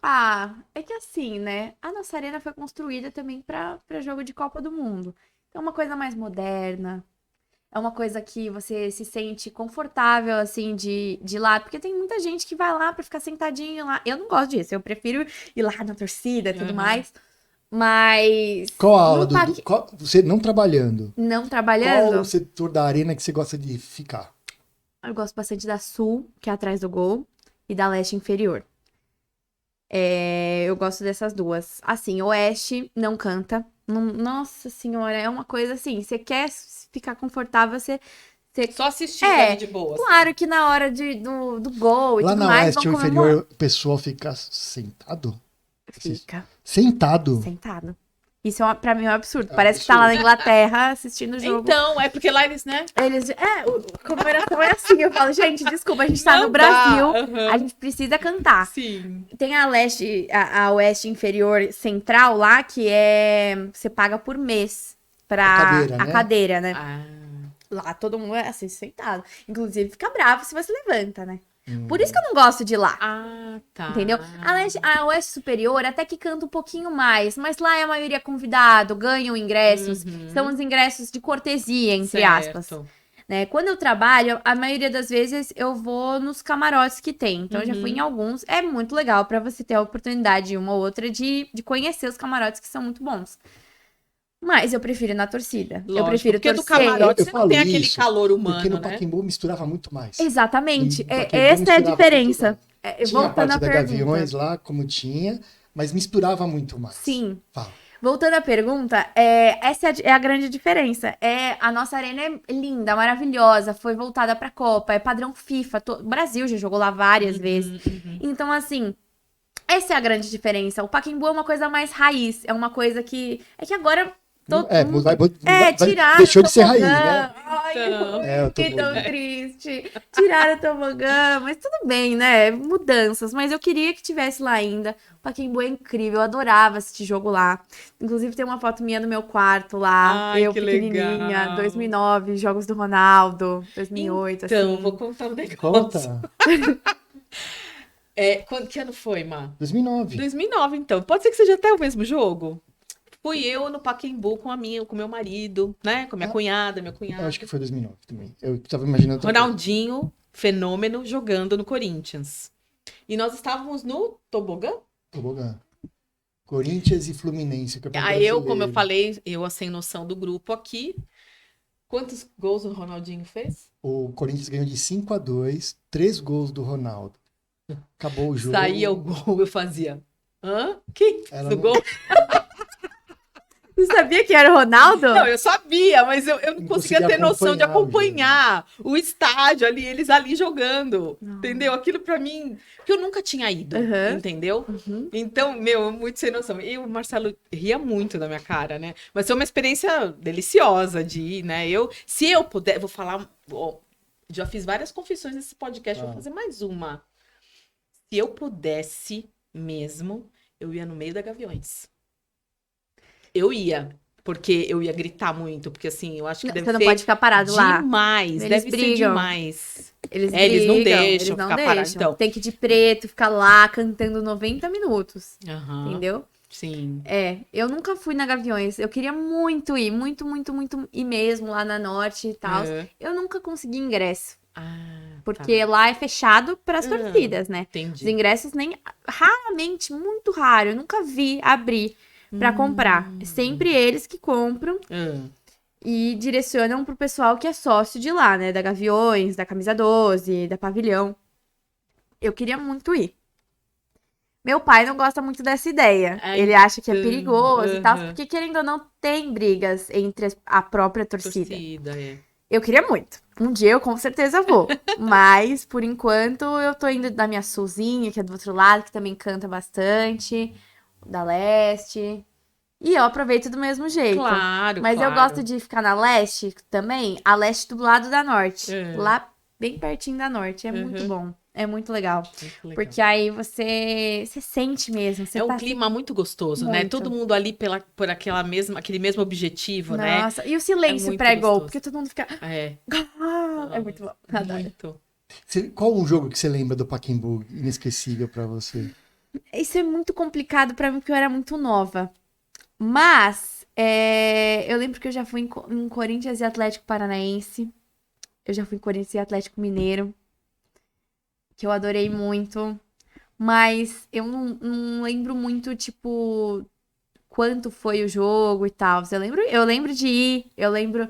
Ah, é que assim, né? A nossa arena foi construída também para jogo de Copa do Mundo. Então, é uma coisa mais moderna. É uma coisa que você se sente confortável, assim, de ir lá. Porque tem muita gente que vai lá para ficar sentadinho lá. Eu não gosto disso. Eu prefiro ir lá na torcida e tudo Uhum. mais. Mas. Qual a aula no Paque- você não trabalhando? Não Qual trabalhando, o setor da arena que você gosta de ficar? eu gosto bastante da Sul, que é atrás do gol, e da Leste Inferior. Eu gosto dessas duas. Assim, Oeste não canta. Nossa senhora, é uma coisa assim. Você quer ficar confortável, você. Só assistindo É, ali de boa. Claro que na hora do gol e Lá tudo na mais, Oeste vão Inferior, comemorar. o pessoal fica sentado? Fica Sentado? sentado. Isso pra mim é um absurdo. É um Parece que tá lá na absurdo. Inglaterra assistindo o jogo. Então, é porque lá eles, né? Eles. A comemoração é assim. Eu falo, gente, desculpa, a gente tá Não no dá, Brasil, aham. a gente precisa cantar. Sim. Tem a leste, a oeste inferior central lá, que você paga por mês pra A cadeira, a né? cadeira, né? Ah. Lá todo mundo é assim, sentado. Inclusive, fica bravo se você levanta, né? Por isso que eu não gosto de ir lá. Ah, tá. Entendeu? A oeste superior até que canta um pouquinho mais, mas lá é a maioria convidado, ganham ingressos, são os ingressos de cortesia, entre aspas. Certo. Né? Quando eu trabalho, a maioria das vezes eu vou nos camarotes que tem. Então, eu já fui em alguns. É muito legal pra você ter a oportunidade, uma ou outra, de conhecer os camarotes que são muito bons. Mas eu prefiro ir na torcida. Eu Lógico, prefiro porque do torcer. camarote Eu você não falo tem aquele isso, calor humano, Porque no né? Pacaembu misturava muito mais. Exatamente. No Pacaembu Essa é a misturava diferença. muito mais. Tinha a Voltando parte à da pergunta. Gaviões lá, como tinha, mas misturava muito mais. Sim. Fala. Voltando à pergunta, essa é a grande diferença. A nossa arena é linda, maravilhosa, foi voltada pra Copa, é padrão FIFA. O Brasil já jogou lá várias vezes. Então, assim, essa é a grande diferença. O Pacaembu é uma coisa mais raiz, é uma coisa que... É que agora... tiraram deixou o de ser raiz, tobogã. né? Ai, Então. É, eu tô fiquei tão bom. triste. Tiraram o tobogã, mas tudo bem, né? Mudanças, mas eu queria que tivesse lá ainda. O Pacaembu é incrível, eu adorava assistir jogo lá. Inclusive tem uma foto minha no meu quarto lá, Ai, eu que pequenininha, legal. 2009, jogos do Ronaldo, 2008, Então, assim. vou contar um negócio. Conta. Que ano foi, Má? 2009. 2009, então. Pode ser que seja até o mesmo jogo? Fui eu no Pacaembu com meu marido, né? Com a minha cunhada, meu Eu cunhado. acho que foi 2009 também. Eu tava imaginando outra coisa. Ronaldinho, fenômeno, jogando no Corinthians. E nós estávamos no tobogã. Tobogã. Corinthians e Fluminense. Campeonato Aí eu, como eu brasileiro. falei, eu sem noção do grupo aqui. Quantos gols o Ronaldinho fez? O Corinthians ganhou de 5-2, 3 gols do Ronaldo. Acabou o jogo. Saía o gol, eu fazia. Hã? Que? Ela Do não- gol? Você sabia que era o Ronaldo? Não, eu sabia, mas eu não conseguia conseguia ter noção de acompanhar acompanhar o estádio ali, eles ali jogando, Não. entendeu? Aquilo pra mim, porque eu nunca tinha ido, Aham. entendeu? Uhum. Então, meu, muito sem noção. E o Marcelo ria muito da minha cara, né? Mas foi uma experiência deliciosa de ir, né? Se eu puder, vou falar, ó, já fiz várias confissões nesse podcast, vou fazer mais uma. Se eu pudesse mesmo, eu ia no meio da Gaviões. Eu ia, porque eu ia gritar muito, porque assim, eu acho que deve Você não ser pode ficar parado lá. demais, Eles deve ser brigam. demais. Eles Eles não brigam, deixam eles não ficar parado, deixam. então. Tem que ir de preto, ficar lá cantando 90 minutos. Aham, Entendeu? sim. Eu nunca fui na Gaviões. Eu queria muito ir, muito, muito, muito ir mesmo lá na Norte e tal. É. Eu nunca consegui ingresso, Ah, porque lá é fechado para as Ah, torcidas, né? Os entendi. ingressos nem raramente, muito raro, eu nunca vi abrir para comprar. É sempre eles que compram Ah, e direcionam pro pessoal que é sócio de lá, né? Da Gaviões, da Camisa 12, da Pavilhão. Eu queria muito ir. Meu pai não gosta muito dessa ideia. Ah, Ele acha que é então, perigoso e tal, aham. porque querendo ou não, tem brigas entre a própria torcida. Torcida, é. Eu queria muito. Um dia eu com certeza vou. Mas, por enquanto, eu tô indo da minha Sulzinha, que é do outro lado, que também canta bastante. Da Leste. E eu aproveito do mesmo jeito. Claro, Mas eu claro. gosto de ficar na Leste também. A Leste do lado da Norte. É. Lá, bem pertinho da Norte. É muito Uhum. bom. É muito legal. Muito legal. Porque aí você sente mesmo. Você É um tá clima muito gostoso, né? Muito. Todo mundo ali por aquele mesmo objetivo, né? Nossa, e o silêncio muito pré-gol, gostoso. porque todo mundo fica. É. É muito bom. Adoro. Muito. Qual um jogo que você lembra do Pacaembu inesquecível pra você? Isso é muito complicado pra mim, porque eu era muito nova. Mas, eu lembro que eu já fui em Corinthians e Atlético Paranaense. Eu já fui em Corinthians e Atlético Mineiro. Que eu adorei muito. Mas eu não lembro muito, tipo, quanto foi o jogo e tal. Eu lembro de ir, eu lembro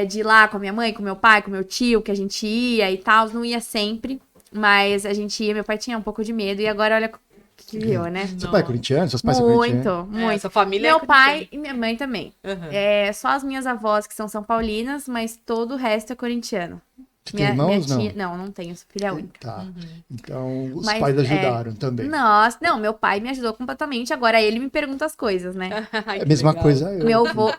de ir lá com a minha mãe, com meu pai, com meu tio, que a gente ia e tal. Não ia sempre, mas a gente ia. Meu pai tinha um pouco de medo e agora olha o que virou, né? Seu pai é corintiano? Seus pais são corintianos? Muito, muito. Essa família Meu é pai e minha mãe também. corintiana. Só as minhas avós que são paulinas, mas todo o resto é corintiano. Você tem irmãos, não? tia... Não tenho, sou filha única. Tá. Uhum. Então, os Mas, pais ajudaram também. Nossa, não, meu pai me ajudou completamente. Agora ele me pergunta as coisas, né? Ai, É a que mesma legal. coisa eu.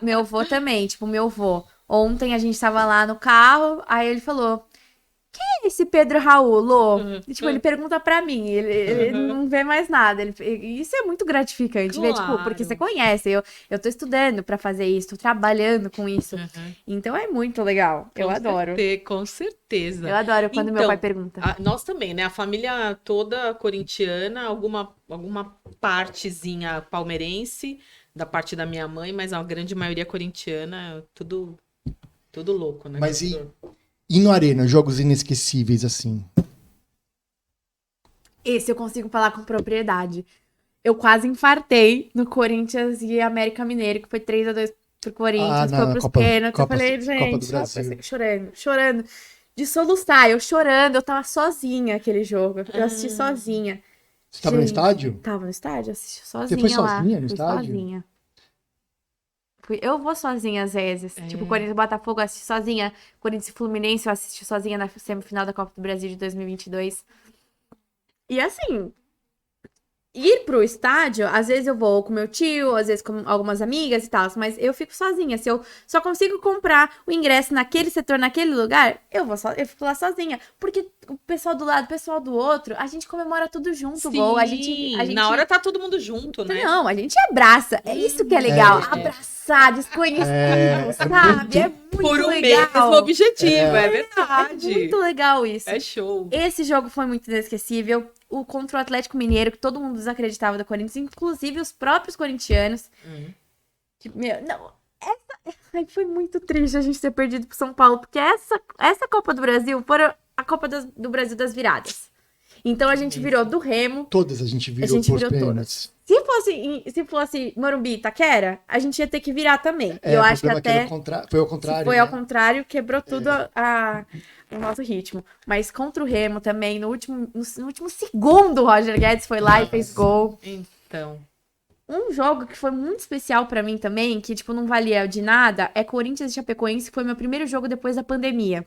Meu avô também, tipo, meu avô. Ontem a gente tava lá no carro, aí ele falou: quem é esse Pedro Raul, Lô? E, tipo, ele pergunta pra mim, ele não vê mais nada. Isso é muito gratificante, né? Tipo, porque Claro. você conhece, eu tô estudando pra fazer isso, tô trabalhando com isso. Uhum. Então é muito legal. Eu adoro. Com certeza. Eu adoro quando meu Então, pai pergunta. Nós também, né? A família toda corintiana, alguma partezinha palmeirense, da parte da minha mãe, mas a grande maioria corintiana, tudo louco, né? Mas e no Arena, jogos inesquecíveis assim? Esse eu consigo falar com propriedade. Eu quase infartei no Corinthians e América Mineiro, que foi 3-2 pro Corinthians, foi pros pênaltis. Eu falei, Copa do gente, Brasil. chorando, de soluçar, eu chorando, eu tava sozinha aquele jogo. Eu assisti sozinha. Você tava no Gente, estádio? Tava no estádio, assisti sozinha foi lá. sozinha no Fui estádio? sozinha. Eu vou sozinha às vezes. É. Tipo, Corinthians e Botafogo eu assisti sozinha. Corinthians e Fluminense eu assisti sozinha na semifinal da Copa do Brasil de 2022. E assim, ir pro estádio, às vezes eu vou com meu tio, às vezes com algumas amigas e tal, mas eu fico sozinha. Se eu só consigo comprar o ingresso naquele setor, naquele lugar, eu fico lá sozinha. Porque o pessoal do lado, o pessoal do outro, a gente comemora tudo junto, o gol. A gente na hora tá todo mundo junto, né? Não, a gente abraça. É isso que é legal. Abraçar, desconhecido, sabe? É muito Por um legal. mesmo objetivo, é verdade. É muito legal isso. É show. Esse jogo foi muito inesquecível. O contra o Atlético Mineiro, que todo mundo desacreditava do Corinthians, inclusive os próprios corintianos. Que, Ai, foi muito triste a gente ter perdido pro São Paulo, porque essa Copa do Brasil foi a Copa do Brasil das viradas. Então a gente virou do Remo. Todas a gente virou por pênaltis. Se fosse Morumbi e Itaquera, a gente ia ter que virar também. E eu o acho que problema é até foi ao contrário. foi né? ao contrário, quebrou tudo o nosso ritmo. Mas contra o Remo também, no último segundo, o Roger Guedes foi lá e fez gol. Então. Um jogo que foi muito especial pra mim também, que, tipo, não valia de nada, é Corinthians e Chapecoense, que foi meu primeiro jogo depois da pandemia.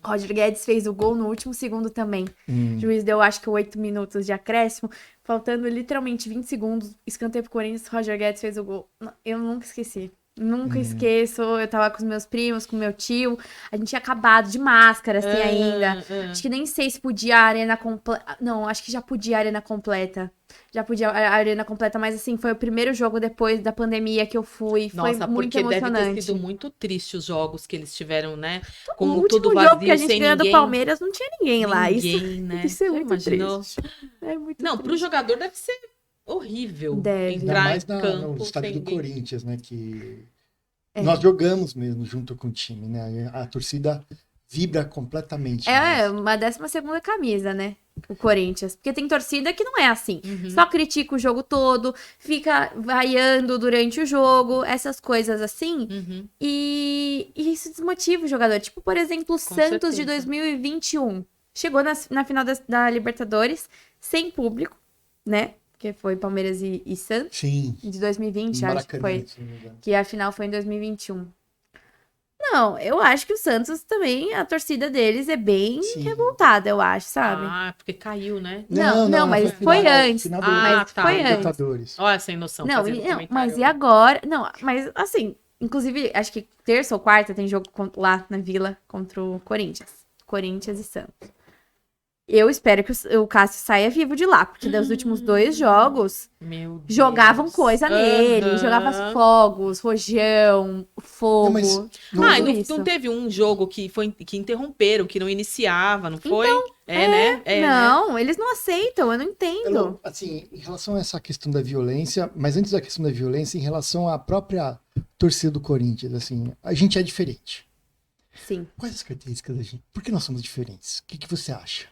Roger Guedes fez o gol no último segundo também. O juiz deu, acho que 8 minutos de acréscimo, faltando literalmente 20 segundos, escanteio pro Corinthians, Roger Guedes fez o gol. Eu nunca esqueci. Nunca esqueço, eu tava com os meus primos, com meu tio, a gente tinha acabado de máscara, assim, ainda. Acho que nem sei se podia a arena completa. Não, acho que já podia a arena completa. Já podia a arena completa, mas assim, foi o primeiro jogo depois da pandemia que eu fui. Foi Nossa, muito porque deve ter emocionante. sido muito triste os jogos que eles tiveram, né? O Com último tudo jogo vazio, que a gente sem ganhou do ninguém. Palmeiras não tinha ninguém lá. Ninguém, né? Isso é Já muito imaginou? triste. É muito Não, pro triste. jogador deve ser horrível Deve. Ainda entrar mais em campo no estádio sem do ninguém. Corinthians, né? Que nós jogamos mesmo junto com o time, né? A torcida vibra completamente. É né? uma 12ª camisa, né? O Corinthians. Porque tem torcida que não é assim. Uhum. Só critica o jogo todo, fica vaiando durante o jogo, essas coisas assim. Uhum. E isso desmotiva o jogador. Tipo, por exemplo, o Santos de certeza. 2021. Chegou na final da Libertadores sem público, né? Que foi Palmeiras e Santos. Sim. De 2020, No acho que Maracanã, foi. se não me engano. Que a final foi em 2021. Não, eu acho que o Santos também, a torcida deles é bem Sim. revoltada, eu acho, sabe? Ah, porque caiu, né? Não, mas foi antes. Final Mas tá. foi antes. Libertadores. Olha, sem noção. Não, fazendo não, comentário. mas e agora? Não, mas assim, inclusive, acho que terça ou quarta tem jogo lá na Vila contra o Corinthians. Corinthians e Santos. Eu espero que o Cássio saia vivo de lá, porque dos últimos 2 jogos, Meu Deus. jogavam coisa nele, Aham. jogava fogos, rojão, fogo. Não, mas não- Ah, e tudo não, isso. não teve um jogo que interromperam, que não iniciava, não foi? Né? Né? Não, eles não aceitam, eu não entendo. Elô, assim, em relação a essa questão da violência, mas antes da questão da violência, em relação à própria torcida do Corinthians, assim, a gente é diferente. Sim. Quais as características da gente? Por que nós somos diferentes? O que você acha?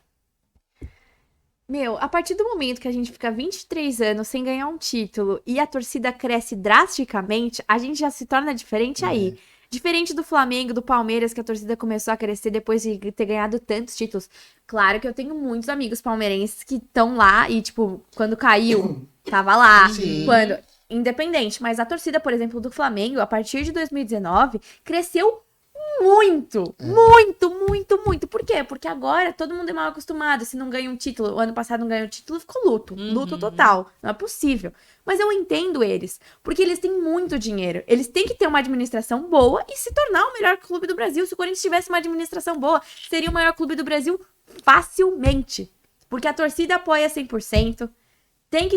Meu, a partir do momento que a gente fica 23 anos sem ganhar um título e a torcida cresce drasticamente, a gente já se torna diferente aí. Diferente do Flamengo, do Palmeiras, que a torcida começou a crescer depois de ter ganhado tantos títulos. Claro que eu tenho muitos amigos palmeirenses que estão lá e, tipo, quando caiu, tava lá. Sim. Quando... Independente. Mas a torcida, por exemplo, do Flamengo, a partir de 2019, cresceu muito. Muito. Por quê? Porque agora todo mundo é mal acostumado. Se não ganha um título, o ano passado não ganhou um título, ficou luto. Luto total. Não é possível. Mas eu entendo eles. Porque eles têm muito dinheiro. Eles têm que ter uma administração boa e se tornar o melhor clube do Brasil. Se o Corinthians tivesse uma administração boa, seria o maior clube do Brasil facilmente. Porque a torcida apoia 100%.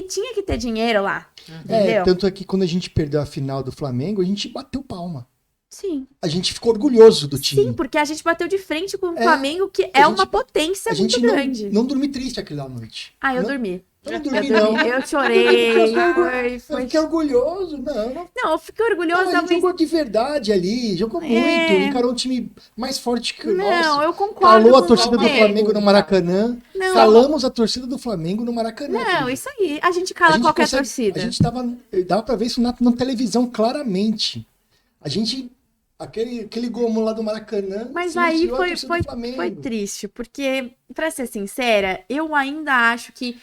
Tinha que ter dinheiro lá. Entendeu? Tanto é que quando a gente perdeu a final do Flamengo, a gente bateu palma. Sim. A gente ficou orgulhoso do time. Sim, porque a gente bateu de frente com o Flamengo, que é a uma gente- potência A gente muito grande. não dormi triste aquela noite. Ah, eu não, dormi. Eu não Eu dormi, dormi. não. Eu chorei. Eu Foi... fiquei orgulhoso. Não, Não, eu fiquei a orgulhosa, gente mas... jogou de verdade ali, jogou muito, encarou um time mais forte que o Não, nosso. eu concordo Calou a com torcida do você. Flamengo no Maracanã. Não. Calamos a torcida do Flamengo no Maracanã. Não, querido. isso aí. A gente cala qualquer consegue- torcida. A gente dava pra ver isso na televisão claramente. A gente, aquele gol lá do Maracanã, Mas silenciou aí a torcida do Flamengo. foi triste, porque, pra ser sincera, eu ainda acho que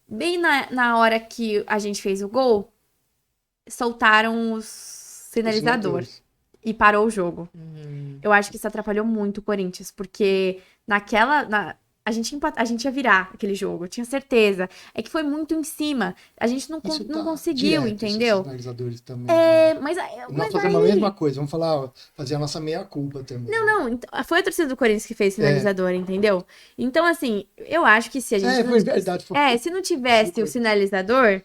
bem na hora que a gente fez o gol, soltaram os sinalizadores e parou o jogo. Eu acho que isso atrapalhou muito o Corinthians, porque a gente ia virar aquele jogo, eu tinha certeza. É que foi muito em cima. A gente não Isso tá conseguiu, direto, entendeu? esses sinalizadores também, É, né? mas Nós fazemos a aí... mesma coisa, vamos fazer a nossa meia-culpa também. Não, então, foi a torcida do Corinthians que fez sinalizador, entendeu? Então, assim, eu acho que se a gente. Foi verdade. Se não tivesse o sinalizador,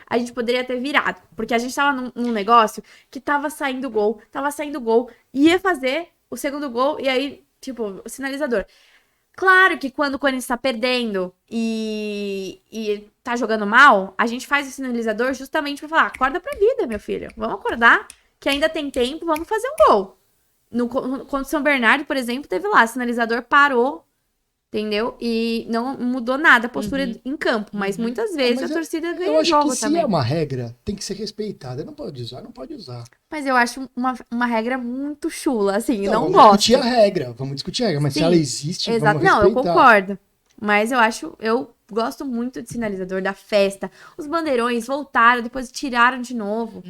a gente poderia ter virado. Porque a gente tava num negócio que tava saindo gol, ia fazer o segundo gol, e aí, tipo, o sinalizador. Claro que quando o Corinthians tá perdendo e tá jogando mal, a gente faz o sinalizador justamente pra falar: acorda pra vida, meu filho. Vamos acordar, que ainda tem tempo, vamos fazer um gol. Contra o São Bernardo, por exemplo, teve lá, sinalizador parou, entendeu? E não mudou nada a postura em campo. Mas muitas vezes Mas a torcida eu ganha o acho jogo que se também. é uma regra, tem que ser respeitada. Não pode usar. Mas eu acho uma regra muito chula, assim, não vamos gosto. discutir a regra, mas Sim, se ela existe, Exato. vamos Não, eu respeitar. concordo. Mas eu gosto muito de sinalizador da festa. Os bandeirões voltaram, depois tiraram de novo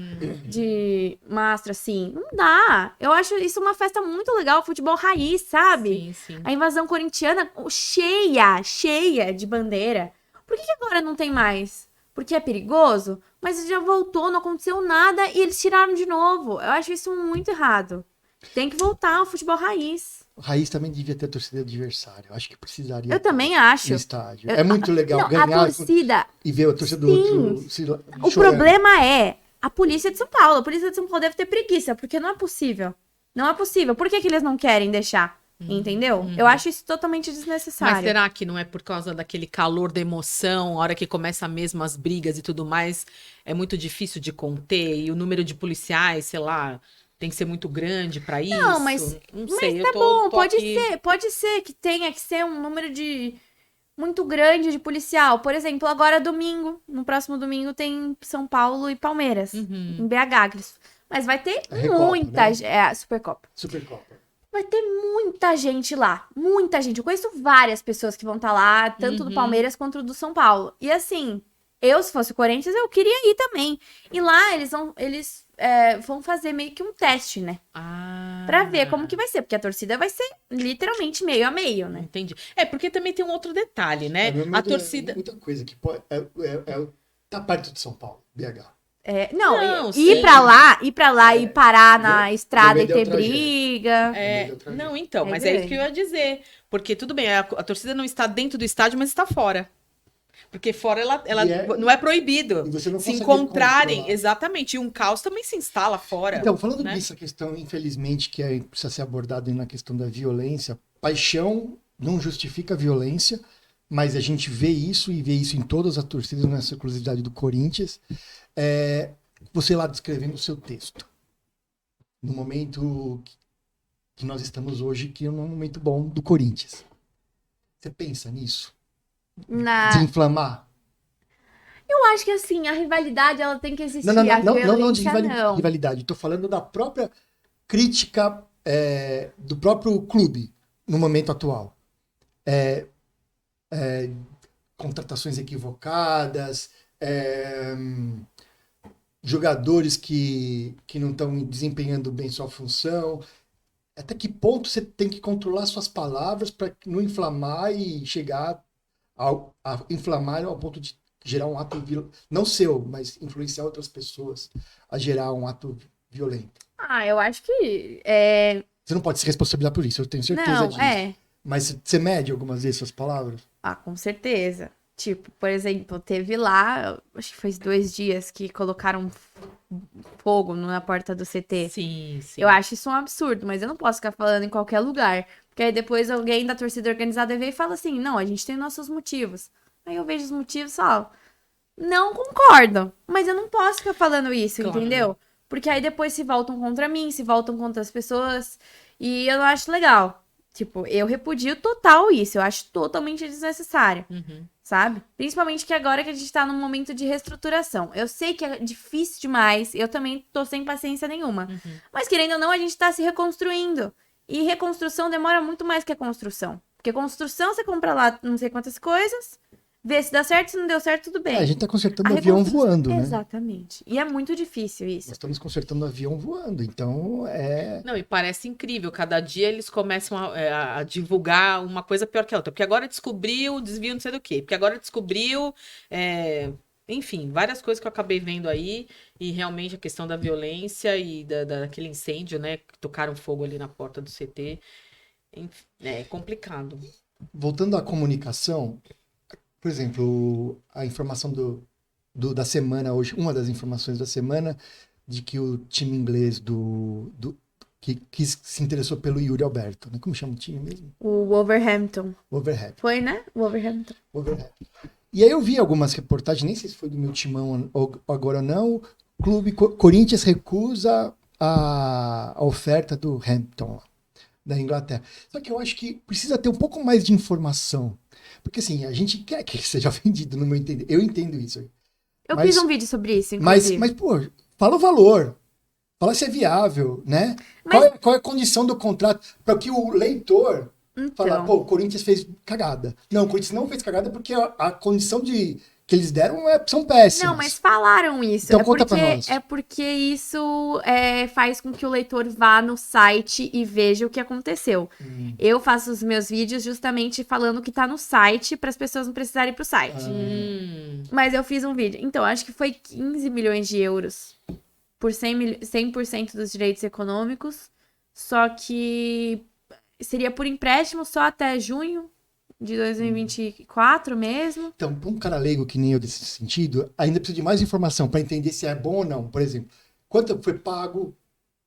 de mastro, assim. Não dá. Eu acho isso uma festa muito legal, futebol raiz, sabe? Sim. A invasão corintiana cheia de bandeira. Por que agora não tem mais? Porque é perigoso? Mas já voltou, não aconteceu nada e eles tiraram de novo. Eu acho isso muito errado. Tem que voltar ao futebol raiz. O Raiz também devia ter torcida adversária. Eu acho que precisaria Eu também acho. no estádio. É muito legal Não, ganhar a torcida... e ver a torcida do Sim. outro O chorando. problema é a polícia de São Paulo. A polícia de São Paulo deve ter preguiça, porque não é possível. Não é possível. Por que eles não querem deixar? Entendeu? Eu acho isso totalmente desnecessário. Mas será que não é por causa daquele calor da emoção, a hora que começa mesmo as brigas e tudo mais, é muito difícil de conter? E o número de policiais, sei lá, tem que ser muito grande pra isso? Não, mas não sei, tá eu tô, bom, tô aqui... pode ser que tenha que ser um número de muito grande de policial. Por exemplo, agora domingo, no próximo domingo tem São Paulo e Palmeiras, em BH. Mas vai ter É Recopa, muita, né? é a Supercopa. Supercopa. Vai ter muita gente lá, muita gente. Eu conheço várias pessoas que vão estar lá, tanto do Palmeiras quanto do São Paulo. E assim, eu, se fosse o Corinthians, eu queria ir também. E lá eles vão fazer meio que um teste, né? Pra ver como que vai ser, porque a torcida vai ser literalmente meio a meio, né? Entendi. É, porque também tem um outro detalhe, né? A torcida... Muita coisa que pode... tá perto de São Paulo, BH. Não, sim. ir pra lá e parar na estrada e Também ter deu trajeto. briga. Não, então, É mas é isso grande. que eu ia dizer. Porque tudo bem, a torcida não está dentro do estádio, mas está fora. Porque fora ela não é proibido E você não se consegue encontrarem. controlar. Exatamente. E um caos também se instala fora. Então, falando né? disso, a questão, infelizmente, que precisa ser abordada na questão da violência, paixão não justifica a violência, mas a gente vê isso e vê isso em todas as torcidas, nessa exclusividade do Corinthians. Você lá descrevendo o seu texto. No momento que nós estamos hoje, que é um momento bom do Corinthians. Você pensa nisso? Desinflamar? Eu acho que assim, a rivalidade ela tem que existir. Não a de violência, não. rivalidade. Estou falando da própria crítica do próprio clube no momento atual. Contratações equivocadas, jogadores que não estão desempenhando bem sua função. Até que ponto você tem que controlar suas palavras para não inflamar e chegar a inflamar ao ponto de gerar um ato violento, não seu, mas influenciar outras pessoas a gerar um ato violento. Eu acho que Você não pode se responsabilizar por isso, eu tenho certeza não, disso. Mas você mede algumas vezes suas palavras? com certeza. Tipo, por exemplo, teve lá, acho que foi 2 dias que colocaram fogo na porta do CT. Sim. Eu acho isso um absurdo, mas eu não posso ficar falando em qualquer lugar. Porque aí depois alguém da torcida organizada vem e fala assim, não, a gente tem nossos motivos. Aí eu vejo os motivos e falo, não concordo, mas eu não posso ficar falando isso, Claro. entendeu? Porque aí depois se voltam contra mim, se voltam contra as pessoas, e eu não acho legal. Tipo, eu repudio total isso, eu acho totalmente desnecessário, sabe? Principalmente que agora que a gente tá num momento de reestruturação. Eu sei que é difícil demais, eu também tô sem paciência nenhuma. Mas querendo ou não, a gente tá se reconstruindo. E reconstrução demora muito mais que a construção. Porque construção, você compra lá não sei quantas coisas, vê se dá certo, se não deu certo, tudo bem. A gente está consertando A avião reconstrução- voando, né? Exatamente. E é muito difícil isso. Nós estamos consertando avião voando, então Não, e parece incrível. Cada dia eles começam a divulgar uma coisa pior que a outra. Porque agora descobriu desvio não sei do quê. Porque agora descobriu... enfim, várias coisas que eu acabei vendo aí. E realmente a questão da violência e daquele incêndio, né? Que tocaram fogo ali na porta do CT. Enfim, é complicado. Voltando à comunicação, por exemplo, a informação da semana hoje, uma das informações da semana, de que o time inglês que se interessou pelo Yuri Alberto, né? Como chama o time mesmo? O Wolverhampton. Wolverhampton. Foi, né? Wolverhampton. E aí eu vi algumas reportagens, nem sei se foi do meu timão ou agora ou não, o clube Corinthians recusa a oferta do Hampton, da Inglaterra. Só que eu acho que precisa ter um pouco mais de informação. Porque assim, a gente quer que ele seja vendido, no meu entender. Eu entendo isso. Eu Mas- fiz um vídeo sobre isso, inclusive. Mas, pô, fala o valor. Fala se é viável, né? Mas- Qual é a condição do contrato para que o leitor Falar, Então, pô, o Corinthians fez cagada. Não, o Corinthians não fez cagada porque a condição que eles deram são péssimas. não, mas falaram isso. Então conta pra nós. É porque isso faz com que o leitor vá no site e veja o que aconteceu. Eu faço os meus vídeos justamente falando o que tá no site para as pessoas não precisarem ir pro site. Mas eu fiz um vídeo. Então, acho que foi 15 milhões de euros por 100% dos direitos econômicos. Só que seria por empréstimo só até junho de 2024 mesmo. Então, para um cara leigo que nem eu desse sentido, ainda precisa de mais informação para entender se é bom ou não. Por exemplo, quanto foi pago,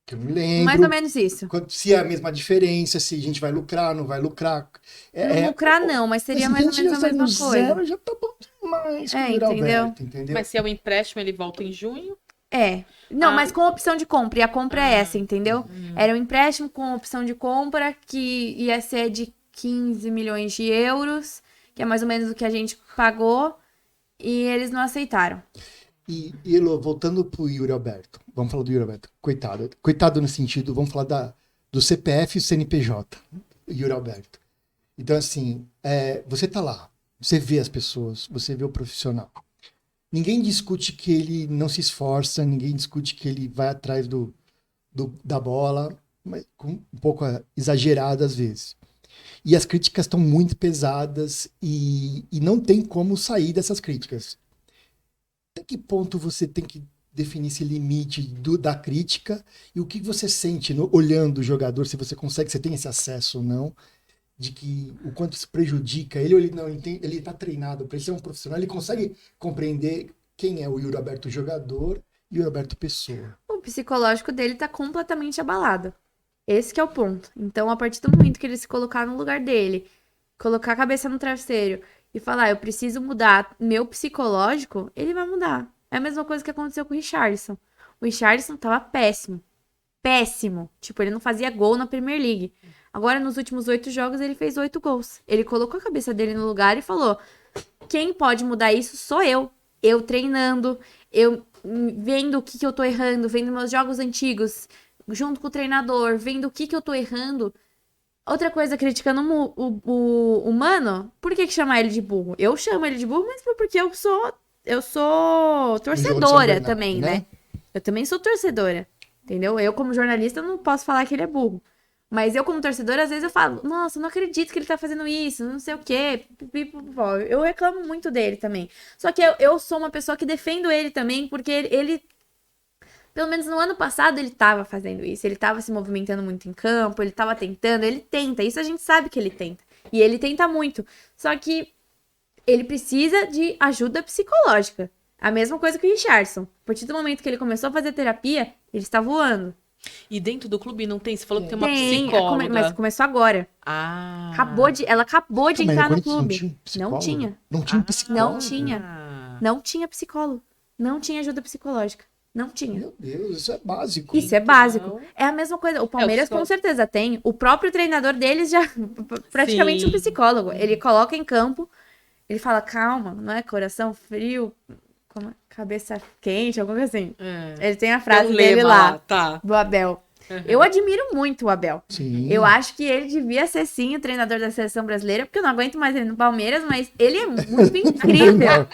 que eu não lembro. Mais ou menos isso. Se é a mesma diferença, se a gente vai lucrar, não vai lucrar. Não lucrar não, mas seria mais ou menos a mesma coisa. Zero, já tá bom demais. Entendeu? Entendeu? Mas se é o empréstimo, ele volta em junho? Não, mas com opção de compra. E a compra é essa, entendeu? Era um empréstimo com opção de compra que ia ser de 15 milhões de euros, que é mais ou menos o que a gente pagou, e eles não aceitaram. E Elô, voltando pro Yuri Alberto, vamos falar do Yuri Alberto. Coitado no sentido, vamos falar do CPF e CNPJ, Yuri Alberto. Então, assim, você tá lá, você vê as pessoas, você vê o profissional. Ninguém discute que ele não se esforça, ninguém discute que ele vai atrás da bola, mas um pouco exagerado às vezes. E as críticas estão muito pesadas e não tem como sair dessas críticas. Até que ponto você tem que definir esse limite da crítica e o que você sente olhando o jogador, se você consegue, você tem esse acesso ou não, de que o quanto isso prejudica ele ou ele está treinado para ele ser um profissional, ele consegue compreender quem é o Yuri Alberto jogador e o Yuri Alberto pessoa. O psicológico dele tá completamente abalado. Esse que é o ponto. Então, a partir do momento que ele se colocar no lugar dele, colocar a cabeça no travesseiro e falar, eu preciso mudar meu psicológico, ele vai mudar. É a mesma coisa que aconteceu com o Richarlison. O Richarlison tava péssimo. Péssimo. Tipo, ele não fazia gol na Premier League. Agora, nos últimos 8 jogos, ele fez 8 gols. Ele colocou a cabeça dele no lugar e falou, quem pode mudar isso sou eu. Eu treinando, eu vendo o que eu tô errando, vendo meus jogos antigos, junto com o treinador, vendo o que eu tô errando. Outra coisa, criticando o Mano, por que chamar ele de burro? Eu chamo ele de burro, mas porque eu sou torcedora também, né? Eu também sou torcedora, entendeu? Eu, como jornalista, não posso falar que ele é burro. Mas eu, como torcedora, às vezes eu falo, nossa, não acredito que ele tá fazendo isso, não sei o quê. Eu reclamo muito dele também. Só que eu sou uma pessoa que defendo ele também, porque ele pelo menos no ano passado ele tava fazendo isso. Ele tava se movimentando muito em campo, ele tava tentando, ele tenta. Isso a gente sabe que ele tenta. E ele tenta muito. Só que ele precisa de ajuda psicológica. A mesma coisa que o Richarlison. A partir do momento que ele começou a fazer terapia, ele está voando. E dentro do clube não tem? Você falou que tem uma psicóloga. Mas começou agora. Ela acabou de entrar no clube. Não tinha. Não tinha psicólogo? Não tinha. Não tinha psicólogo. Não tinha ajuda psicológica. Não tinha. Meu Deus, isso é básico. Isso é básico. É a mesma coisa. O Palmeiras com certeza tem. O próprio treinador deles já praticamente um psicólogo. Ele coloca em campo, ele fala, calma, não é coração frio, cabeça quente, alguma coisa assim. Ele tem a frase dele lá, do Abel. Eu admiro muito o Abel. Sim. Eu acho que ele devia ser, sim, o treinador da seleção brasileira, porque eu não aguento mais ele no Palmeiras, mas ele é muito incrível.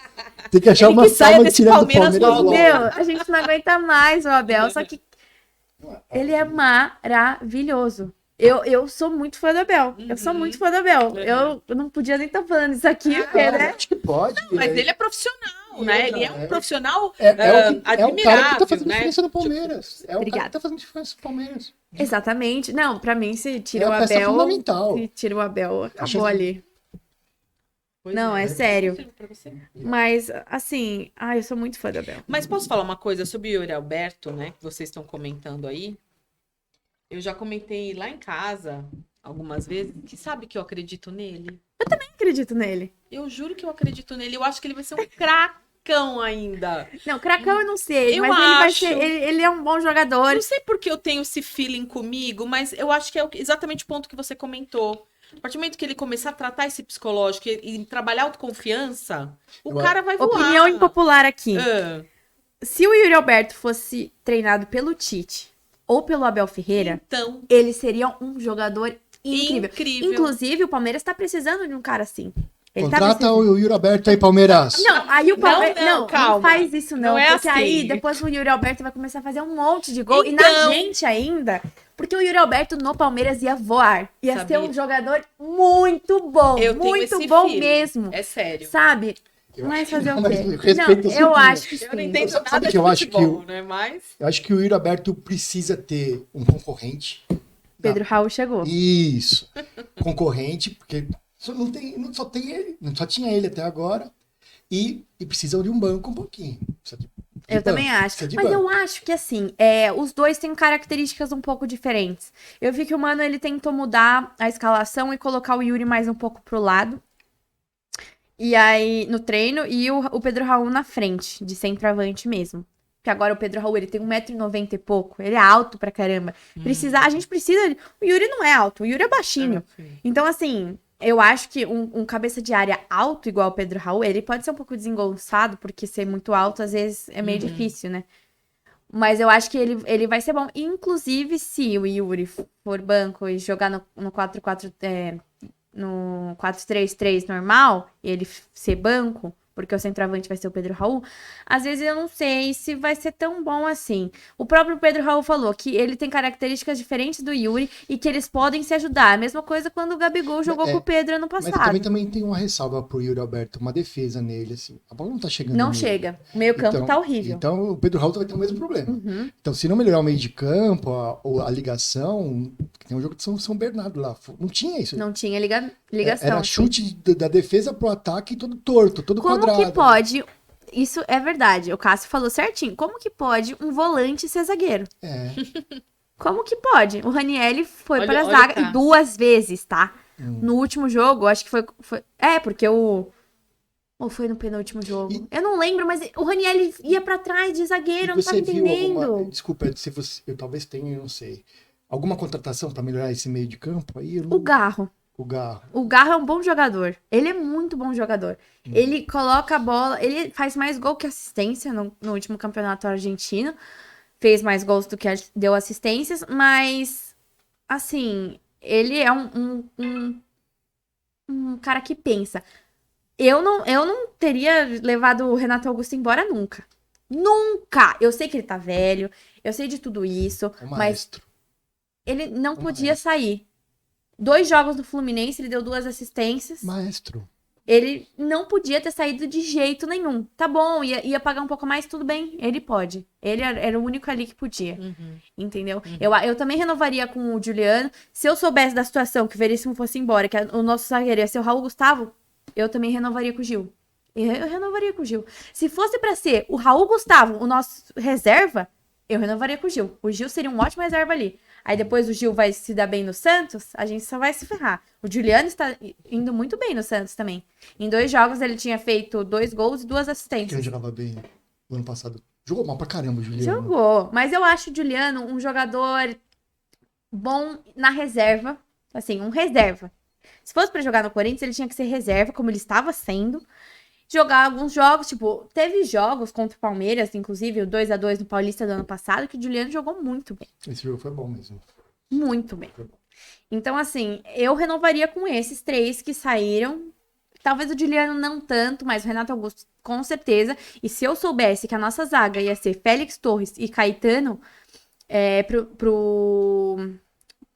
Tem que achar uma forma de tirar do Palmeiras logo. Meu, a gente não aguenta mais o Abel, só que ele é maravilhoso. Eu sou muito fã do Abel. Eu sou muito fã do Abel. Eu não podia nem estar falando isso aqui, porque, né? Acho que pode. Não, mas ele é profissional, né? Ele é um profissional admirável, o cara que tá fazendo diferença no Palmeiras. É o Obrigada. cara que tá fazendo diferença no Palmeiras. Exatamente. Não, pra mim, se tira o a peça Abel... fundamental. Se tira o Abel, acabou Acho ali. Pois Não, é sério. Pra você. Mas, assim... Ai, eu sou muito fã do Abel. Mas posso falar uma coisa sobre o Yuri Alberto, né? Que vocês estão comentando aí. Eu já comentei lá em casa algumas vezes que sabe que eu acredito nele. Eu também acredito nele. Eu juro que eu acredito nele. Eu acho que ele vai ser um cracão ainda. Não, cracão eu não sei, Eu mas ele vai acho. ser... Ele é um bom jogador. Não sei porque eu tenho esse feeling comigo, mas eu acho que é exatamente o ponto que você comentou. A partir do momento que ele começar a tratar esse psicológico e trabalhar autoconfiança, o cara vai voar. Opinião impopular aqui. Ah, Se o Yuri Alberto fosse treinado pelo Tite ou pelo Abel Ferreira, então, ele seria um jogador incrível. Inclusive, o Palmeiras tá precisando de um cara assim. Ele tá Contrata precisando. o Yuri Alberto aí, Palmeiras. Não, aí o Palmeiras. Não, calma. não faz isso, não. Não é porque assim. aí depois o Yuri Alberto vai começar a fazer um monte de gol. E Então. na gente ainda. Porque o Yuri Alberto no Palmeiras ia voar. Ia Sabia. ser um jogador muito bom. Eu tenho muito esse bom feeling. mesmo. É sério. Sabe? Eu Mas acho- fazer o mas quê? respeito Não, a sua eu opinião. acho que Eu não sim. entendo Sabe nada que de eu acho que futebol, né? Mas... Eu acho que o Yuri Alberto precisa ter um concorrente. Pedro Raul chegou. Isso. Concorrente, porque só tem ele. Só tinha ele até agora. E precisa de um banco um pouquinho. Precisa de Eu banco, também acho. precisa de Mas banco. eu acho que assim, os dois têm características um pouco diferentes. Eu vi que o Mano ele tentou mudar a escalação e colocar o Yuri mais um pouco pro lado. E aí, no treino, e o Pedro Raul na frente, de centroavante mesmo. Porque agora o Pedro Raul, ele tem 1,90 m e pouco. Ele é alto pra caramba. A gente precisa. O Yuri não é alto, o Yuri é baixinho. Então, assim, eu acho que um cabeça de área alto, igual o Pedro Raul, ele pode ser um pouco desengonçado, porque ser muito alto, às vezes, é meio difícil, né? Mas eu acho que ele vai ser bom. Inclusive, se o Yuri for banco e jogar no 4-4, no 4-3-3 normal, e ele ser banco, porque o centroavante vai ser o Pedro Raul, às vezes eu não sei se vai ser tão bom assim. O próprio Pedro Raul falou que ele tem características diferentes do Yuri e que eles podem se ajudar. A mesma coisa quando o Gabigol jogou com o Pedro ano Mas passado. também tem uma ressalva pro Yuri Alberto, uma defesa nele, assim. A bola não tá chegando Não nele. chega. O meio campo tá horrível. Então o Pedro Raul vai ter o mesmo problema. Uhum. Então, se não melhorar o meio de campo, a ligação, tem um jogo de São Bernardo lá. Não tinha isso. Não tinha ligação. Era chute da defesa pro ataque todo torto, todo Como quadrado. que pode? Isso é verdade. O Cássio falou certinho. Como que pode um volante ser zagueiro? É. Como que pode? O Ranieri foi Olha- pra olha o zaga Cássio. 2 vezes, tá? No último jogo, acho que foi... porque o... Ou foi no penúltimo jogo? E- Eu não lembro, mas o Ranieri ia pra trás de zagueiro, eu não tava entendendo. Desculpa, se você, eu talvez tenha, eu não sei. Alguma contratação para melhorar esse meio de campo aí? O Garro. O Garro. O Garro é um bom jogador. Ele é muito bom jogador. Ele coloca a bola... Ele faz mais gol que assistência no último campeonato argentino. Fez mais gols do que deu assistências, mas... Assim, ele é um cara que pensa. Eu não teria levado o Renato Augusto embora nunca. Nunca! Eu sei que ele tá velho, eu sei de tudo isso, É o mas maestro. ele não O podia sair. 2 jogos no Fluminense, ele deu 2 assistências. Maestro. Ele não podia ter saído de jeito nenhum. Tá bom, ia pagar um pouco mais, tudo bem, ele pode. Ele era o único ali que podia. Entendeu? Eu também renovaria com o Juliano. Se eu soubesse da situação, que o Veríssimo fosse embora, que o nosso zagueiro ia ser o Raul Gustavo, eu também renovaria com o Gil. Eu renovaria com o Gil. Se fosse pra ser o Raul Gustavo, o nosso reserva, eu renovaria com o Gil. O Gil seria um ótimo reserva ali. Aí depois o Gil vai se dar bem no Santos, a gente só vai se ferrar. O Juliano está indo muito bem no Santos também. Em 2 jogos ele tinha feito 2 gols e 2 Que ele assistências. jogava bem no ano passado. Jogou mal pra caramba o Juliano. Jogou. Mas eu acho o Juliano um jogador bom na reserva. Assim, um reserva. Se fosse pra jogar no Corinthians, ele tinha que ser reserva, como ele estava sendo. Jogar alguns jogos, tipo, teve jogos contra o Palmeiras, inclusive o 2-2 no Paulista do ano passado, que o Juliano jogou muito bem. Esse jogo foi bom mesmo. Muito bem. Foi bom. Então, assim, eu renovaria com esses 3 que saíram. Talvez o Juliano não tanto, mas o Renato Augusto com certeza. E se eu soubesse que a nossa zaga ia ser Félix Torres e Caetano, pro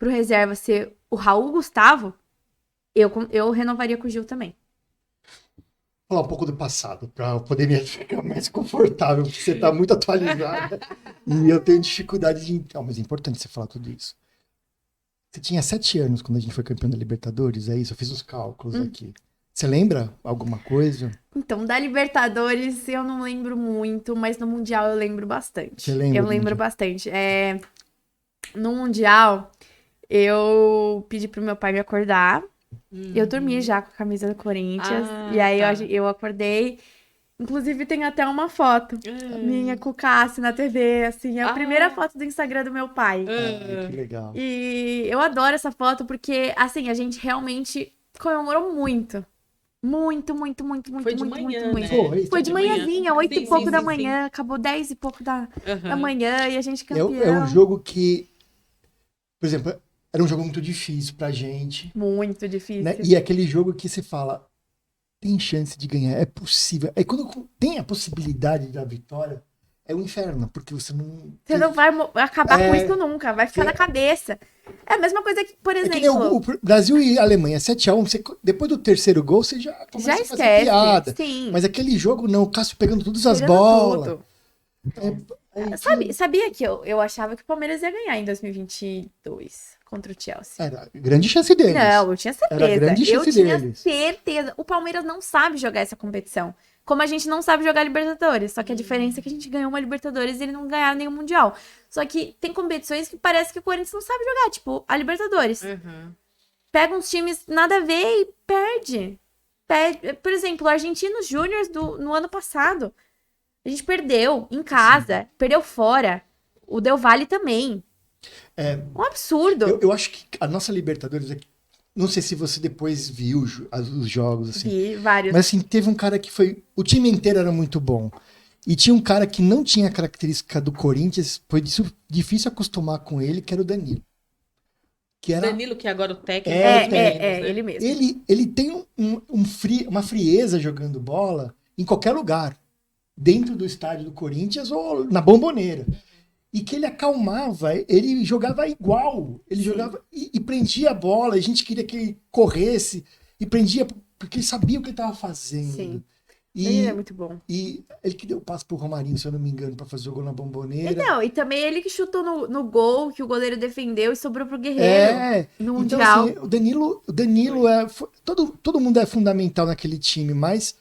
reserva ser o Raul Gustavo, eu renovaria com o Gil também. Falar um pouco do passado, para poder me ficar mais confortável, porque você tá muito atualizada. E eu tenho dificuldade de... Não, mas é importante você falar tudo isso. Você tinha 7 anos quando a gente foi campeão da Libertadores, é isso? Eu fiz os cálculos aqui. Você lembra alguma coisa? Então, da Libertadores eu não lembro muito, mas no Mundial eu lembro bastante. Você lembra Eu do lembro Mundial? bastante. No Mundial, eu pedi pro meu pai me acordar. Eu dormi já com a camisa do Corinthians. E aí tá. eu acordei. Inclusive, tem até uma foto minha com o Cássio na TV, assim. É a primeira foto do Instagram do meu pai. Ah, que legal. E eu adoro essa foto porque, assim, a gente realmente comemorou muito. Muito, muito, muito, muito, Foi de muito, manhã, muito, né? muito. Foi, Foi de manhãzinha, 8 Sim, e pouco sim, da sim, manhã. Acabou 10 e pouco da manhã e a gente É campeão. um jogo que, por exemplo, Era um jogo muito difícil pra gente, Muito difícil. né? E é aquele jogo que você fala, tem chance de ganhar, é possível. Aí quando tem a possibilidade da vitória, é um inferno, porque você não... Você não vai acabar com É. isso nunca, vai ficar na cabeça. É a mesma coisa que, por É que nem exemplo, o Brasil e Alemanha, 7-1, depois do terceiro gol, você já começa já a fazer esquece. piada. Sim. Mas aquele jogo, não, o Cássio pegando todas as Pegando bolas. tudo. É, Sabia que eu achava que o Palmeiras ia ganhar em 2022 contra o Chelsea. era grande chance deles. Não, eu tinha certeza. Era grande Eu chance tinha deles. certeza. O Palmeiras não sabe jogar essa competição. Como a gente não sabe jogar Libertadores. Só que a diferença é que a gente ganhou uma Libertadores e eles não ganharam nenhum Mundial. Só que tem competições que parece que o Corinthians não sabe jogar, tipo a Libertadores. Pega uns times nada a ver e perde. Por exemplo, o Argentinos Júnior no ano passado. A gente perdeu em casa, perdeu fora. O Del Valle também. É, Um absurdo. eu acho que a nossa Libertadores, não sei se você depois viu os jogos, assim. Vi vários. Mas assim, teve um cara que foi. O time inteiro era muito bom. E tinha um cara que não tinha a característica do Corinthians, foi difícil acostumar com ele, que era o Danilo. Que era, Danilo, que agora o técnico. Ele mesmo. ele tem uma frieza jogando bola em qualquer lugar. Dentro do estádio do Corinthians ou na Bomboneira. E que ele acalmava, ele jogava igual. Ele jogava e prendia a bola. A gente queria que ele corresse e prendia porque ele sabia o que ele estava fazendo. Sim. E, Ele é muito bom. e ele que deu o passe pro Romarinho, se eu não me engano, para fazer o gol na Bomboneira. Então, e também ele que chutou no gol, que o goleiro defendeu e sobrou pro Guerreiro. No Então, Mundial. assim, o Danilo todo mundo é fundamental naquele time, mas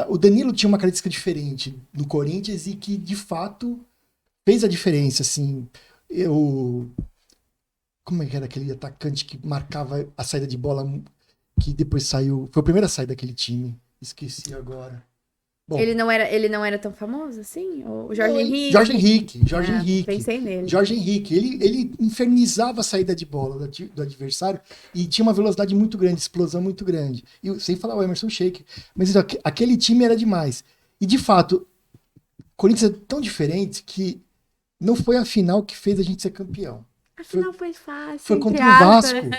o Danilo tinha uma característica diferente no Corinthians e que, de fato, fez a diferença, assim. Como é que era aquele atacante que marcava a saída de bola, que depois saiu, foi o primeiro a sair daquele time, esqueci agora. Bom, Ele não era tão famoso assim? O Jorge Henrique? Jorge Henrique. Pensei nele. Jorge Henrique, ele infernizava a saída de bola do adversário e tinha uma velocidade muito grande, explosão muito grande. E sem falar o Emerson Sheik. Mas então, aquele time era demais. E de fato, o Corinthians é tão diferente que não foi a final que fez a gente ser campeão. Afinal, foi fácil. Foi entre contra o aspas. Vasco.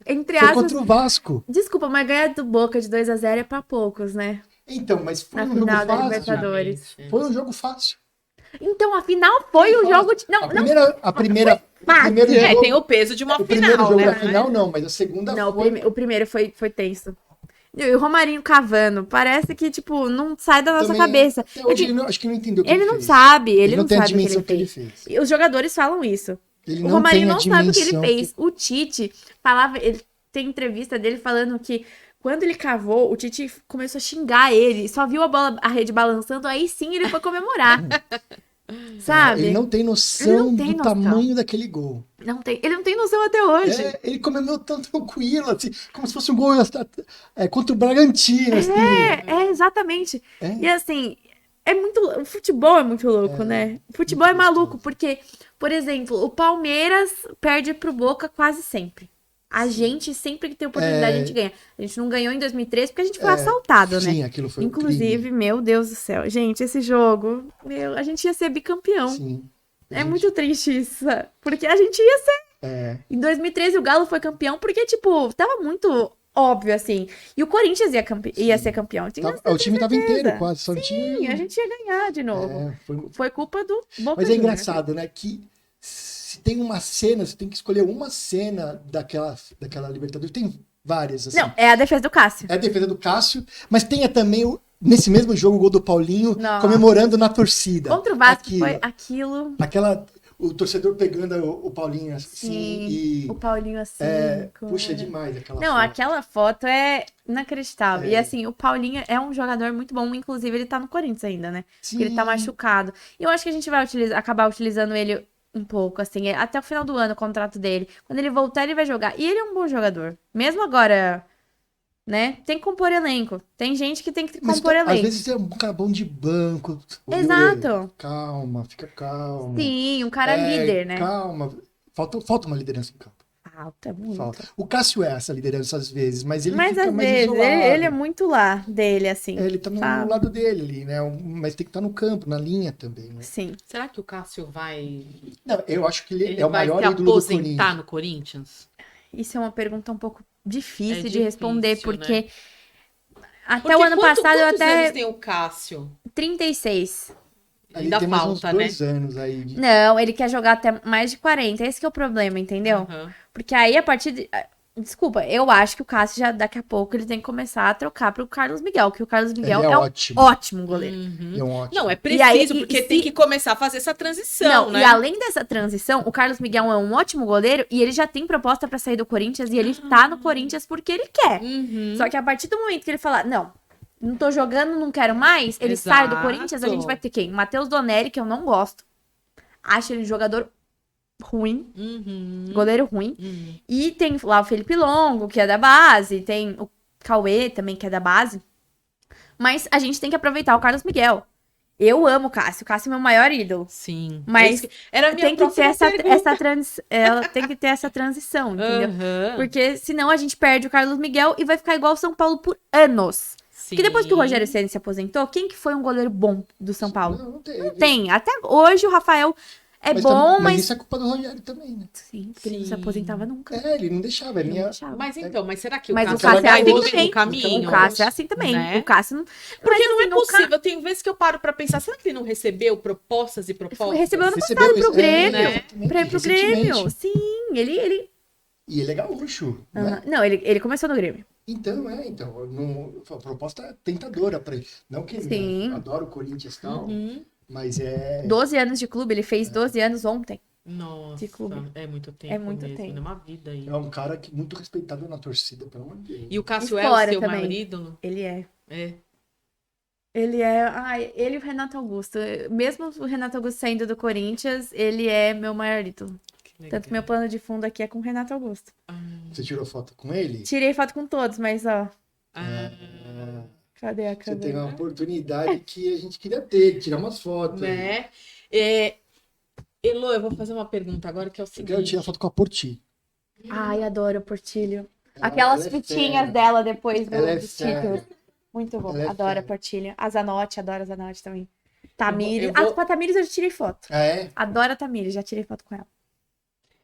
Entre Foi aspas. contra o Vasco. Desculpa, mas ganhar do Boca de 2-0 é pra poucos, né? Então, mas foi Na um jogo final da fácil. Libertadores. Foi um jogo fácil. Então, a final foi um jogo de... Não, A primeira, fácil. o primeiro jogo, Tem o peso de uma o primeiro final, jogo né? da final não, mas a segunda não, foi. o primeiro foi tenso. E o Romarinho cavando, parece que, tipo, não sai da nossa Também, cabeça. Até hoje ele acho que não entendeu o que Ele não fez. sabe, ele não não tem a sabe o que dimensão ele que ele fez. fez. E os jogadores falam isso. Ele O não Romarinho tem a não sabe o que ele dimensão fez. O Tite falava, ele tem entrevista dele falando que quando ele cavou, o Tite começou a xingar ele, só viu a rede balançando, aí sim ele foi comemorar. Sabe? Ele não tem Ele noção não tem do noção. tamanho daquele gol. Ele não tem noção até hoje. Ele comemorou tão tranquilo, assim, como se fosse um gol contra o Bragantino. Assim. Exatamente. É. E assim, o futebol é muito louco, né? O futebol é muito maluco, gostoso. porque, por exemplo, o Palmeiras perde pro Boca quase sempre. A gente, sempre que tem oportunidade, a gente ganha. A gente não ganhou em 2013 porque a gente foi assaltado, né? Sim, aquilo foi Inclusive, meu Deus do céu. Gente, esse jogo, a gente ia ser bicampeão. Sim. É muito triste isso, porque a gente ia ser. Em 2013 o Galo foi campeão porque, tipo, tava muito óbvio, assim. E o Corinthians ia ser campeão. O time tava certeza. inteiro quase, só não tinha... Sim, a gente ia ganhar de novo. Foi culpa do Boca Mas é Juniors. engraçado, né, que se tem uma cena, você tem que escolher uma cena daquela Libertadores. Tem várias, assim. Não, é a defesa do Cássio. É a defesa do Cássio, mas tem também, nesse mesmo jogo, o gol do Paulinho, Nossa. comemorando na torcida. Contra o Vasco foi aquilo. O torcedor pegando o Paulinho assim Sim, e... o Paulinho assim. Puxa demais aquela Não, foto. aquela foto é inacreditável. E assim, o Paulinho é um jogador muito bom, inclusive ele tá no Corinthians ainda, né? Sim. Porque ele tá machucado. E eu acho que a gente vai acabar utilizando ele um pouco, assim, até o final do ano, o contrato dele. Quando ele voltar, ele vai jogar. E ele é um bom jogador. Mesmo agora, né? Tem que compor elenco. Tem gente que tem que compor Às elenco. vezes é um cara bom de banco. Exato. Calma, fica calmo. Sim, um cara líder, né? Calma. Falta uma liderança em campo. Falta muito. Falta. O Cássio é essa liderança às vezes, mas ele Mas fica às mais vezes, isolado. ele é muito lá dele, assim. Ele tá no sabe? lado dele ali, né? Mas tem que estar no campo, na linha também, né? Sim. Será que o Cássio vai... Não, eu acho que ele é o vai maior se ídolo do aposentar Corinthians. no Corinthians? isso é uma pergunta um pouco difícil de difícil, responder, né? porque até Porque o ano passado eu quantos até... anos tem o Cássio? 36. Ele Ainda tem mais uns falta, né? 2 anos aí. Não, ele quer jogar até mais de 40. Esse que é o problema, entendeu? Aham. Porque aí, a partir de... Desculpa, eu acho que o Cássio já, daqui a pouco, ele tem que começar a trocar pro Carlos Miguel, que o Carlos Miguel Ele é é um ótimo. ótimo goleiro. Uhum. É um ótimo. Não, é E aí, preciso, porque tem que começar a fazer essa transição, Não, né? e além dessa transição, o Carlos Miguel é um ótimo goleiro e ele já tem proposta pra sair do Corinthians e ele tá no Corinthians porque ele quer. Uhum. Só que a partir do momento que ele falar, não tô jogando, não quero mais, ele sai do Exato. Corinthians, a gente vai ter quem? Matheus Donelli, que eu não gosto. Acho ele um jogador ruim, Uhum. goleiro ruim. Uhum. E tem lá o Felipe Longo, que é da base, tem o Cauê também, que é da base. Mas a gente tem que aproveitar o Carlos Miguel. Eu amo o Cássio é meu maior ídolo. Sim. Mas era a minha tem que ter próxima ela tem que ter essa transição, entendeu? Aham. Porque senão a gente perde o Carlos Miguel e vai ficar igual o São Paulo por anos. Sim. Porque depois que o Rogério Ceni se aposentou, quem que foi um goleiro bom do São Paulo? Não teve. Tem. Até hoje o Rafael é Mas bom, mas mas... isso é culpa do Rogério também, né? Sim, porque ele não se Sim. aposentava nunca. É, ele não deixava. Ele Não ia... deixava. Mas então, mas será que Mas o o Cássio Cássio é vai assim no também. caminho? O Cássio é assim também. Né? O Cássio não... Porque Mas, não é assim, o Cá- possível. Tem vezes que eu paro pra pensar, será que ele não recebeu propostas e propostas? Recebeu ano Recebeu passado pro isso, Grêmio. né? exatamente, Pra ir pro Grêmio. recentemente. Sim, ele... E ele é gaúcho, né? Aham. Não, ele começou no Grêmio. Então, a proposta é tentadora pra ele. Não que Sim. eu adoro o Corinthians e tal, Uhum. mas é... 12 anos de clube, ele fez 12 anos ontem. Nossa, De clube. é muito tempo É muito mesmo, tempo. né? Uma vida aí. É um cara que muito respeitado na torcida, pelo amor de Deus. E o Cássio E é o fora seu também. maior ídolo? Ele é. É. Ele é... Ai, ele e o Renato Augusto. Mesmo o Renato Augusto saindo do Corinthians, ele é meu maior ídolo. Que legal. Tanto que meu plano de fundo aqui é com o Renato Augusto. Ah, Você tirou foto com ele? Tirei foto com todos, mas ó... ah, Cadê a Você tem câmera? uma oportunidade que a gente queria ter, de tirar umas fotos. né? É, Elô, eu vou fazer uma pergunta agora que é o Eu quero seguinte. tirar foto com a Porti. Ai, adoro o Portilho. Ela- Aquelas ela é fitinhas fera. dela depois Ela é dos fera. títulos. Muito bom. Ela é Adoro a fera. Portilho. A Zanotti, adoro a Zanotti também. Tamires. eu vou- Ah, com a Tamires eu já tirei foto. Ah, é? Adoro a Tamires, já tirei foto com ela.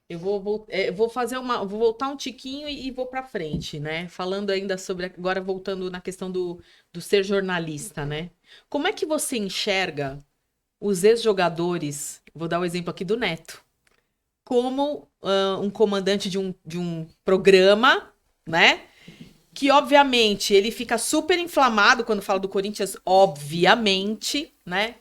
Eu vou fazer vou voltar um tiquinho e vou pra frente, né? Falando ainda sobre, agora voltando na questão do ser jornalista, né? Como é que você enxerga os ex-jogadores, vou dar o exemplo aqui do Neto, como um comandante de um programa, né? Que, obviamente, ele fica super inflamado quando fala do Corinthians, obviamente, né?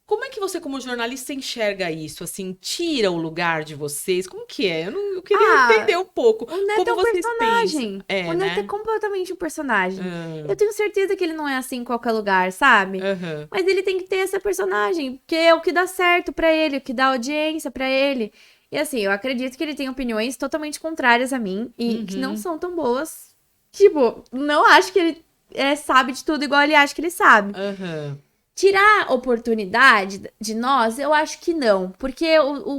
Como é que você, como jornalista, enxerga isso? Assim, tira o lugar de vocês? Como que é? Eu queria entender um pouco. O Neto Como é um vocês personagem. pensam? O Neto né? é completamente um personagem. Ah, Eu tenho certeza que ele não é assim em qualquer lugar, sabe? aham. Mas ele tem que ter essa personagem, porque é o que dá certo pra ele, o que dá audiência pra ele. E assim, eu acredito que ele tem opiniões totalmente contrárias a mim e que não são tão boas. Tipo, não acho que ele sabe de tudo igual ele acha que ele sabe. Aham. Tirar oportunidade de nós, eu acho que não. Porque,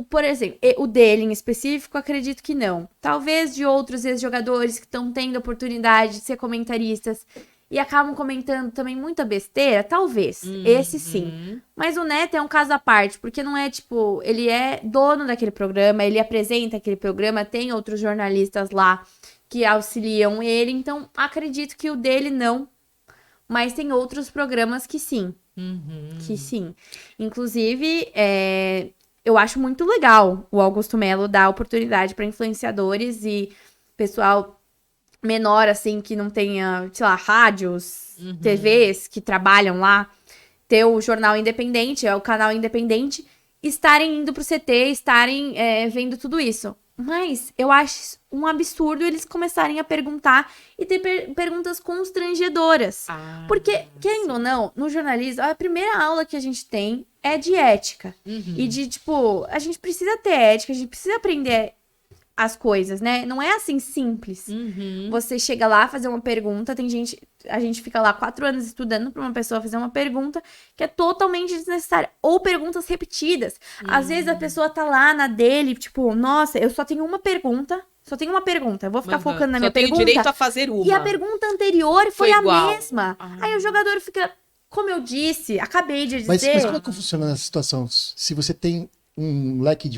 por exemplo, o dele em específico, acredito que não. Talvez de outros ex-jogadores que estão tendo oportunidade de ser comentaristas e acabam comentando também muita besteira, talvez. Esse sim. Uhum. Mas o Neto é um caso à parte, porque não é tipo, ele é dono daquele programa, ele apresenta aquele programa, tem outros jornalistas lá que auxiliam ele, então acredito que o dele não. Mas tem outros programas que sim. Uhum. Que sim. Inclusive, eu acho muito legal o Augusto Melo dar oportunidade para influenciadores e pessoal menor, assim, que não tenha, sei lá, rádios, TVs que trabalham lá, ter o jornal independente, o canal independente, estarem indo pro CT, estarem vendo tudo isso. Mas eu acho um absurdo eles começarem a perguntar e ter perguntas constrangedoras. Ah, Porque, querendo ou não, no jornalismo, a primeira aula que a gente tem é de ética. uhum. E de, tipo, a gente precisa ter ética, a gente precisa aprender as coisas, né? Não é assim simples. Uhum. Você chega lá, fazer uma pergunta, a gente fica lá 4 anos estudando pra uma pessoa fazer uma pergunta que é totalmente desnecessária. Ou perguntas repetidas. Às vezes a pessoa tá lá na dele, tipo, nossa, eu só tenho uma pergunta, eu vou ficar Uhum. focando na Só minha tenho pergunta. direito a fazer uma. E a pergunta anterior Foi foi a igual. mesma. Ah. Aí o jogador fica, como eu disse, acabei de Mas dizer, como é que funciona nessa situação? Se você tem um leque de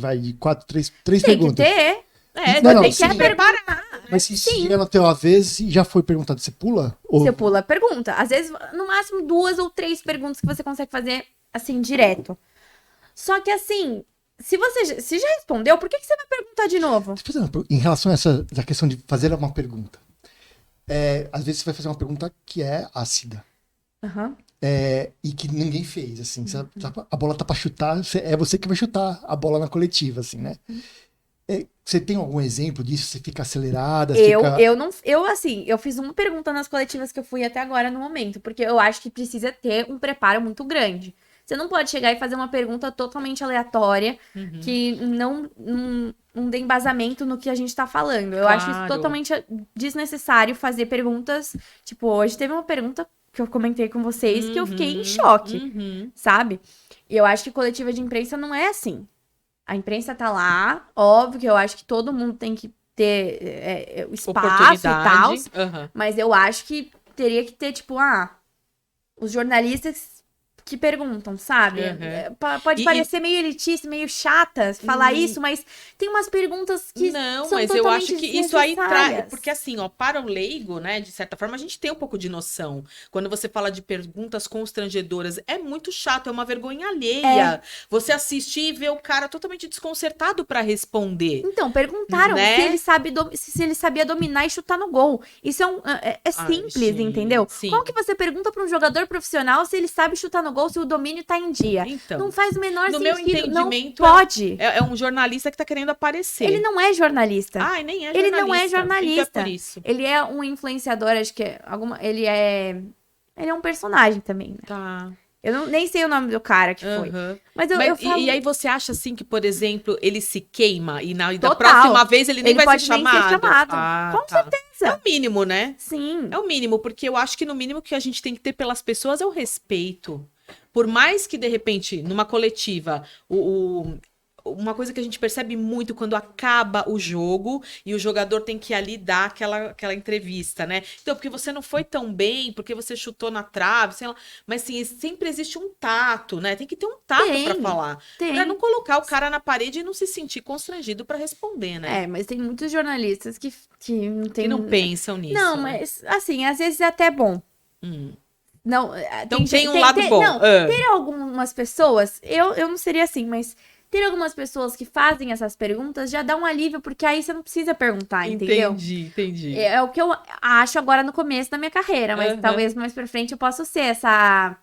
3 tem que perguntas. ter. É, Não, tem sim. que preparar. Mas se Sim. chega na tua vez e já foi perguntado, você pula? Ou... Você pula a pergunta. Às vezes, no máximo, 2 ou 3 perguntas que você consegue fazer, assim, direto. Só que, assim, se já respondeu, por que você vai perguntar de novo? Deixa eu fazer em relação a essa questão de fazer uma pergunta. Às vezes você vai fazer uma pergunta que é ácida. Aham. E que ninguém fez, assim. A bola tá pra chutar, é você que vai chutar a bola na coletiva, assim, né? Você tem algum exemplo disso? Você fica acelerada? Eu fiz uma pergunta nas coletivas que eu fui até agora no momento, porque eu acho que precisa ter um preparo muito grande. Você não pode chegar e fazer uma pergunta totalmente aleatória, que não dê embasamento no que a gente tá falando. Eu acho isso Claro. totalmente desnecessário fazer perguntas. Tipo, hoje teve uma pergunta que eu comentei com vocês que eu fiquei em choque, sabe? E eu acho que coletiva de imprensa não é assim. A imprensa tá lá, óbvio que eu acho que todo mundo tem que ter o espaço e tal, Aham. mas eu acho que teria que ter, tipo, os jornalistas que perguntam, sabe? Pode E- parecer meio elitista, meio chata falar isso, mas tem umas perguntas que Não, são mas eu totalmente acho que isso aí traz. desnecessárias. Porque assim, ó, para o leigo, né, de certa forma, a gente tem um pouco de noção. Quando você fala de perguntas constrangedoras, é muito chato, é uma vergonha alheia. Você assistir e ver o cara totalmente desconcertado para responder. Então, perguntaram Né? se ele sabia dominar e chutar no gol. Isso é simples, gente, entendeu? sim. Como que você pergunta para um jogador profissional se ele sabe chutar no gol, se o domínio tá em dia? Então, Não faz o menor no meu sentido. Não entendimento, pode. é um jornalista que tá querendo aparecer. Ele não é jornalista. Ai, nem é Ele jornalista. não é Então jornalista. é por isso. Ele é um influenciador, acho que ele é um personagem também, né? Tá. Eu nem sei o nome do cara que foi. Aham. Mas eu Mas, falo... e aí você acha assim que, por exemplo, ele se queima e da Total. próxima vez ele nem Ele vai pode ser nem ser chamado? chamado. Ah, Com tá. certeza. É o mínimo, né? Sim. É o mínimo, porque eu acho que no mínimo que a gente tem que ter pelas pessoas é o respeito. Por mais que, de repente, numa coletiva, uma coisa que a gente percebe muito quando acaba o jogo e o jogador tem que ali dar aquela entrevista, né? Então, porque você não foi tão bem, porque você chutou na trave, sei lá. Mas, sim, sempre existe um tato, né? Tem que ter um tato pra falar. Tem. Pra não colocar o cara na parede e não se sentir constrangido pra responder, né? Mas tem muitos jornalistas que não tem... Que não pensam nisso. Não, né? mas, assim, às vezes é até bom. Hum. Não, Então tem um lado bom. Não, ter algumas pessoas, eu não seria assim, mas ter algumas pessoas que fazem essas perguntas já dá um alívio, porque aí você não precisa perguntar, entendeu? Entendi. É o que eu acho agora no começo da minha carreira, mas Aham. talvez mais pra frente eu possa ser essa...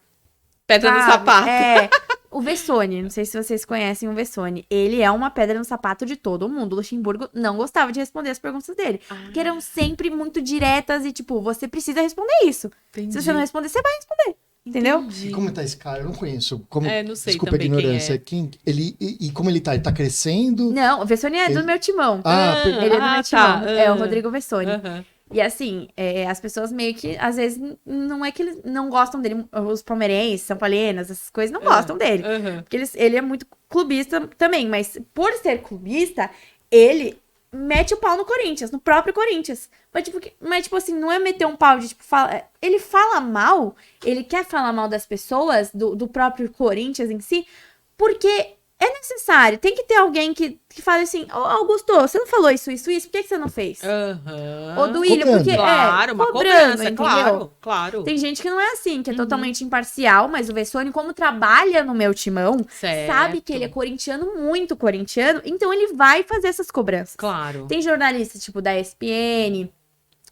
Pedra no sabe? sapato. O Vessone, não sei se vocês conhecem o Vessone. Ele é uma pedra no sapato de todo mundo. O Luxemburgo não gostava de responder as perguntas dele. Porque eram sempre muito diretas e, tipo, você precisa responder isso. Entendi. Se você não responder, você vai responder. Entendeu? Entendi. E como tá esse cara? Eu não conheço. Como... Não sei Desculpa a também quem ignorância. é. E como ele tá? Ele tá crescendo? Não, o Vessone é do meu timão. Ele é do meu timão. tá. É o Rodrigo Vessone. Aham. E assim, as pessoas meio que, às vezes, não é que eles não gostam dele. Os palmeirenses, são paulinas, essas coisas, não gostam dele. Aham. Porque ele é muito clubista também, mas por ser clubista, ele mete o pau no Corinthians, no próprio Corinthians. Mas tipo assim, não é meter um pau de, tipo, ele fala mal, ele quer falar mal das pessoas, do próprio Corinthians em si, porque é necessário. Tem que ter alguém que fale assim, Augusto, você não falou isso, por que você não fez? Aham. Ô, Duílio, Cobrando. porque Claro, uma cobrando, cobrança, entendeu? claro. Tem gente que não é assim, que é totalmente imparcial, mas o Vessone, como trabalha no meu timão, Certo. sabe que ele é corintiano, muito corintiano, então ele vai fazer essas cobranças. Claro. Tem jornalistas, tipo, da ESPN,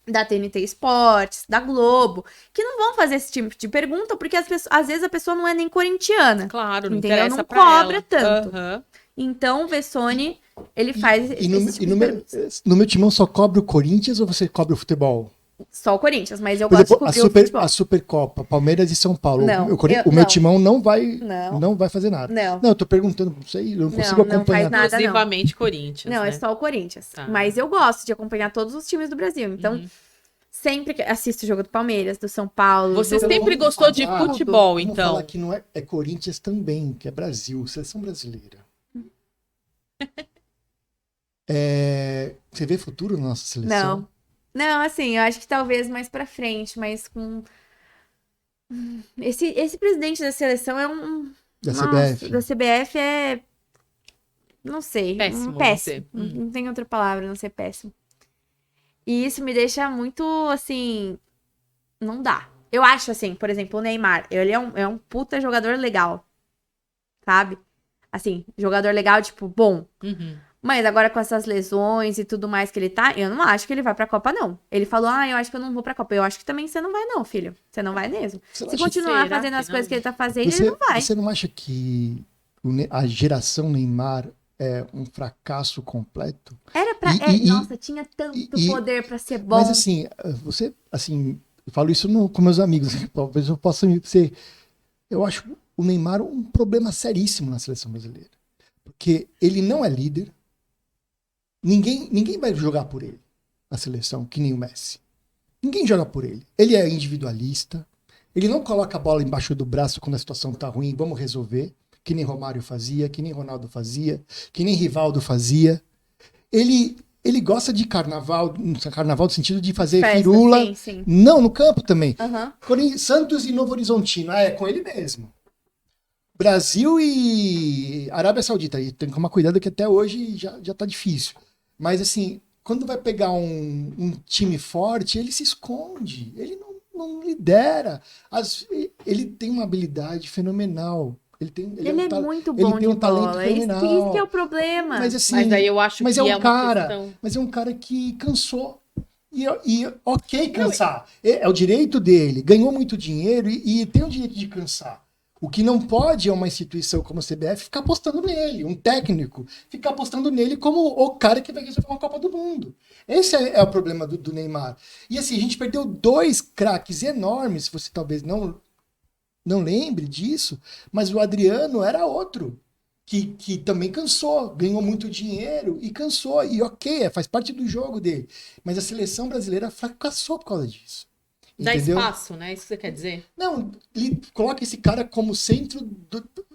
da TNT Esportes, da Globo, que não vão fazer esse tipo de pergunta, porque às vezes a pessoa não é nem corintiana. Claro, não Entendeu? interessa Não pra cobra ela. tanto. Aham. Então, o Vessone, ele faz E no, esse tipo e de no, meu, perguntas. no meu timão só cobre o Corinthians ou você cobre o futebol? Só o Corinthians, mas eu Por gosto de exemplo, cobrir o futebol. a Supercopa, Palmeiras e São Paulo. Não, O meu timão não vai fazer nada. Não. Não, eu tô perguntando, não sei, eu não consigo não acompanhar. faz nada. Exclusivamente Corinthians, Não, né? é só o Corinthians. Tá. Mas eu gosto de acompanhar todos os times do Brasil. Então, sempre que assisto o jogo do Palmeiras, do São Paulo. Você do... sempre gostou de Ah, futebol, Vamos então. falar que não é Corinthians também, que é Brasil, seleção brasileira. Você vê futuro na nossa seleção? Não. Não, assim, eu acho que talvez mais pra frente, mas com... Esse presidente da seleção é um... Da Nossa, CBF. da CBF é... Não sei. Péssimo, Péssimo. você. Não tem outra palavra, não ser péssimo. E isso me deixa muito, assim, não dá. Eu acho, assim, por exemplo, o Neymar, ele é um puta jogador legal, sabe? Assim, jogador legal, tipo, bom. Uhum. Mas agora com essas lesões e tudo mais que ele tá, eu não acho que ele vai pra Copa, não. Ele falou, eu acho que eu não vou pra Copa. Eu acho que também você não vai, não, filho. Você não vai mesmo. Você não Se acha- continuar Será fazendo que as coisas não? que ele tá fazendo, ele não vai. Você não acha que a geração Neymar é um fracasso completo? Era pra. E, e, Nossa, tinha tanto e- poder pra ser mas bom. assim, você, assim, eu falo isso com meus amigos, talvez eu possa ser, eu acho o Neymar um problema seríssimo na seleção brasileira, porque ele não é líder, ninguém vai jogar por ele na seleção, que nem o Messi. Ninguém joga por ele. Ele é individualista, ele não coloca a bola embaixo do braço quando a situação tá ruim, vamos resolver, que nem Romário fazia, que nem Ronaldo fazia, que nem Rivaldo fazia. Ele gosta de carnaval no sentido de fazer Festa, firula. sim, sim. Não, no campo também. Aham. Santos e Novo Horizontino, é com ele mesmo. Brasil e Arábia Saudita, aí tem que tomar cuidado que até hoje já tá difícil. Mas assim, quando vai pegar um time forte, ele se esconde, ele não lidera. Ele tem uma habilidade fenomenal. Ele é muito ele bom tem um de talento bola. Isso fenomenal. que é o problema. Mas assim, Mas aí eu acho mas que é é um uma cara, questão. mas é um cara que cansou. E ok cansar. É o direito dele. Ganhou muito dinheiro e tem o direito de cansar. O que não pode é uma instituição como a CBF ficar apostando nele, um técnico, ficar apostando nele como o cara que vai resolver uma Copa do Mundo. Esse é o problema do Neymar. E assim, a gente perdeu 2 craques enormes, você talvez não lembre disso, mas o Adriano era outro. Que também cansou, ganhou muito dinheiro e cansou. E ok, faz parte do jogo dele. Mas a seleção brasileira fracassou por causa disso. Dá Entendeu? espaço, né? Isso que você quer dizer? Não, ele coloca esse cara como centro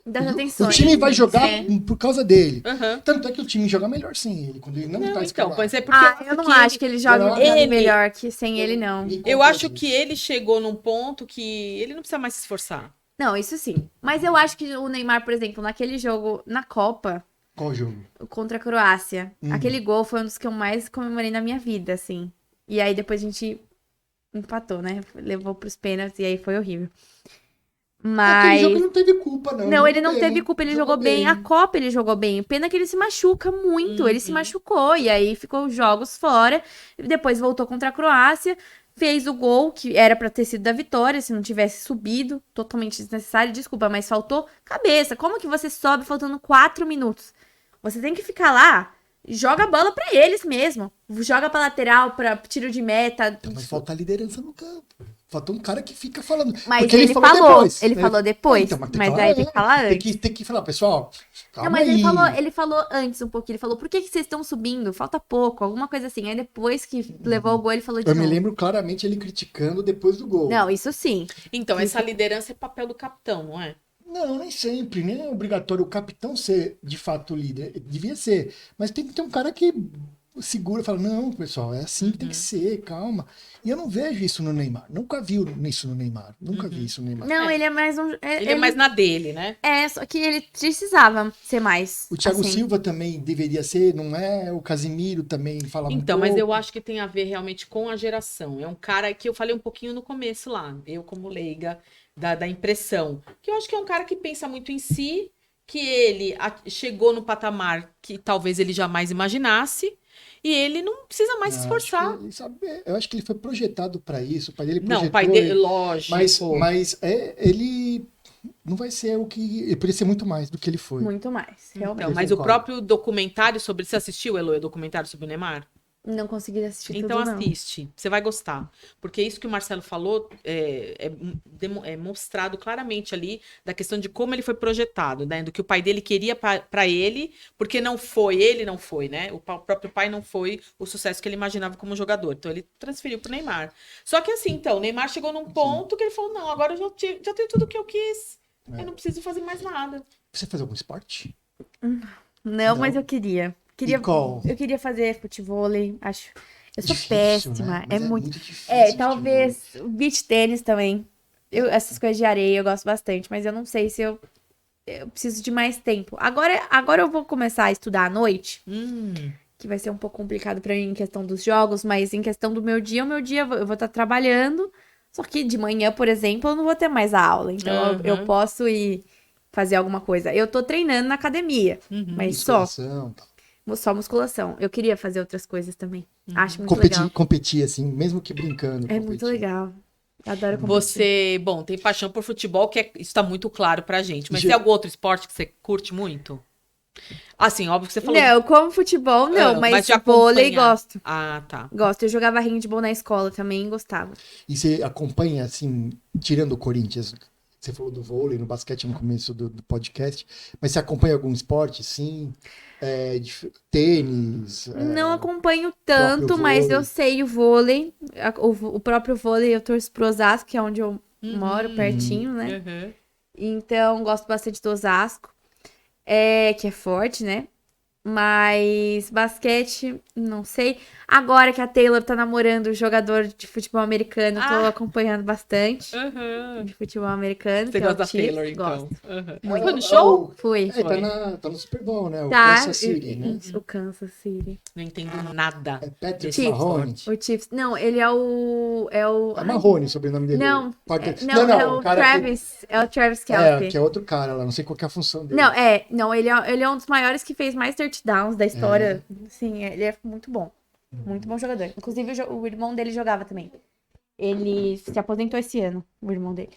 Das o atenções. time vai jogar É. por causa dele. Aham. Tanto é que o time joga melhor sem ele, quando ele não, tá Não, então, escalado. pois é porque Eu não acho que ele joga ele- melhor que sem ele, não. Me eu conta acho disso. que ele chegou num ponto que ele não precisa mais se esforçar. Não, isso sim. Mas eu acho que o Neymar, por exemplo, naquele jogo na Copa Qual jogo? contra a Croácia, Uhum. aquele gol foi um dos que eu mais comemorei na minha vida, assim. E aí depois a gente empatou, né? Levou pros pênaltis e aí foi horrível. Aquele Mas. jogo não teve culpa, não. Não, ele não bem, teve culpa, ele jogou bem. A Copa ele jogou bem. Pena que ele se machuca muito. Ele se machucou e aí ficou os jogos fora. Depois voltou contra a Croácia, fez o gol que era pra ter sido da vitória, se não tivesse subido. Totalmente desnecessário, desculpa, mas faltou cabeça. Como que você sobe faltando 4 minutos? Você tem que ficar lá, joga a bola pra eles mesmo. Joga pra lateral, pra tiro de meta. Então, mas falta liderança no campo. Falta um cara que fica falando. Mas Porque ele falou falou, depois. ele falou depois, Então, tem que mas falar aí tem que falar antes. Tem que falar, pessoal, calma Não, mas aí. ele falou antes um pouquinho. Ele falou, por que vocês estão subindo? Falta pouco, alguma coisa assim. Aí depois que levou o gol, ele falou de Eu me novo. lembro claramente ele criticando depois do gol. Não, isso sim. Então, essa liderança é papel do capitão, não é? Não, nem sempre, nem é obrigatório o capitão ser de fato líder. Devia ser. Mas tem que ter um cara que segura e fala: não, pessoal, é assim que tem que ser, calma. E eu não vejo isso no Neymar. Nunca vi isso no Neymar. Nunca vi isso no Neymar. Não, É. ele é mais um. Ele é mais na dele, né? Só que ele precisava ser mais. O Thiago assim. Silva também deveria ser, não é? O Casimiro também falava Então, um mas pouco. eu acho que tem a ver realmente com a geração. É um cara que eu falei um pouquinho no começo lá, eu como leiga, da impressão. Que eu acho que é um cara que pensa muito em si, que ele chegou no patamar que talvez ele jamais imaginasse, e ele não precisa mais se Não, esforçar. eu acho que ele foi projetado para isso. O pai dele projetou Não, o pai dele, ele. lógico. Mas ele não vai ser o que. Ele poderia ser muito mais do que ele foi. Muito mais, realmente. Então, mas o próprio documentário sobre. Você assistiu, Eloy, o documentário sobre o Neymar? Não consegui assistir Então tudo, não. assiste, você vai gostar. Porque isso que o Marcelo falou é mostrado claramente ali da questão de como ele foi projetado, né? Do que o pai dele queria para ele, porque ele não foi, né? O próprio pai não foi o sucesso que ele imaginava como jogador. Então ele transferiu pro Neymar. Só que assim, então, o Neymar chegou num ponto que ele falou: não, agora eu já tenho tudo o que eu quis. Eu não preciso fazer mais nada. Você faz algum esporte? Não, mas eu queria. E qual? Eu queria fazer futevôlei, acho. Eu sou Difícil, péssima. né? É Mas muito. difícil. Talvez beach tênis também. Essas coisas de areia eu gosto bastante, mas eu não sei se eu preciso de mais tempo. Agora eu vou começar a estudar à noite, que vai ser um pouco complicado pra mim em questão dos jogos, mas em questão do meu dia, eu vou estar trabalhando, só que de manhã, por exemplo, eu não vou ter mais a aula, então eu posso ir fazer alguma coisa. Eu tô treinando na academia, mas Musculação, tal. só musculação. Eu queria fazer outras coisas também. Acho muito legal. Competir, assim, mesmo que brincando. É competir. muito legal. Eu adoro competir. Você, bom, tem paixão por futebol, isso tá muito claro pra gente. Mas Já- tem algum outro esporte que você curte muito? Assim, óbvio que você falou... Não, como futebol, não, mas mas de vôlei acompanhar. gosto. Ah, tá. Gosto. Eu jogava handball na escola também, gostava. E você acompanha, assim, tirando o Corinthians, você falou do vôlei, no basquete no começo do podcast, mas você acompanha algum esporte, sim? Tênis? Não acompanho tanto, próprio mas vôlei. eu sei o vôlei. O próprio vôlei eu torço pro Osasco, que é onde eu moro, pertinho, né? Uhum. Então, gosto bastante do Osasco. Que é forte, né? Mas basquete, não sei. Agora que a Taylor tá namorando o jogador de futebol americano, eu tô acompanhando bastante Uhum. de futebol americano. Você que é gosta o da Chiefs. Taylor, então? Gosto. Uhum. Você foi no show? Fui. Tá no Super Bowl, né? O Tá, Kansas City, né? o Kansas City. Não entendo nada. É Patrick Chiefs. Mahone. O Chiefs. Não, ele é o... É Mahone o sobrenome dele. Não, Pode- não, é o cara Travis. É o Travis que Kelce. é outro cara lá, não sei qual que é a função dele. Não, ele é um dos maiores que fez mais touchdowns da história. Sim, ele é muito bom. Muito bom jogador. Inclusive, o irmão dele jogava também. Ele se aposentou esse ano, o irmão dele.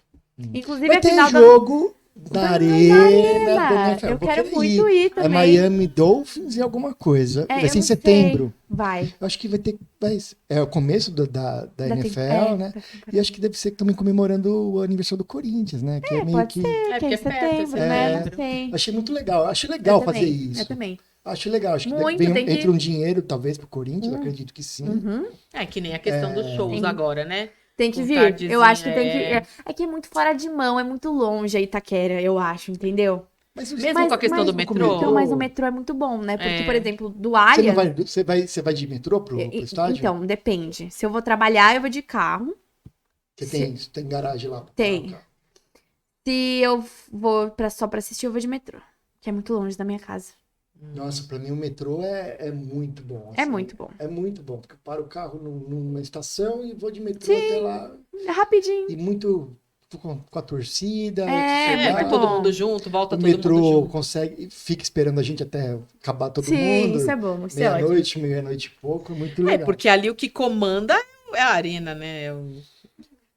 Inclusive, Vai a ter final jogo da da arena arena. do NFL. Eu Vou quero querer muito ir É também. Miami Dolphins e alguma coisa. Vai eu ser em não sei. setembro. Vai. Eu acho que vai ter. É o começo da NFL, né? da temporada. E acho que deve ser também comemorando o aniversário do Corinthians, né? Que é meio Pode que. ser, É, que é porque em é perto, setembro, assim, né? é. Não sei. Achei muito legal. Acho legal Eu fazer também, isso. Eu também. Acho legal. Acho que Muito, vem, tem que- entra um dinheiro, talvez, pro Corinthians, acredito que sim. É que nem a questão dos shows Tem- agora, né? Tem que Um vir. tardezinho, Eu acho que tem que. é. É que é muito fora de mão, é muito longe a Itaquera, eu acho, entendeu? Mas Mesmo com a questão do com o metrô. Então, mas o metrô é muito bom, né? Porque, É. por exemplo, do Você não Allianz. você vai de metrô pro estádio? Então, depende. Se eu vou trabalhar, eu vou de carro. Você tem garagem lá? pra Tem. parar o carro? Se eu vou só pra assistir, eu vou de metrô. Que é muito longe da minha casa. Nossa, pra mim o metrô é muito bom. É assim. muito bom. É muito bom, porque eu paro o carro numa estação e vou de metrô até lá. É rapidinho. E muito com a torcida. É, sei lá. vai muito todo bom. mundo junto, volta O todo mundo metrô junto. consegue, fica esperando a gente até acabar todo Sim, mundo. isso é bom. Isso é ótimo. Meia-noite e pouco, muito É, legal. porque ali o que comanda é a arena, né?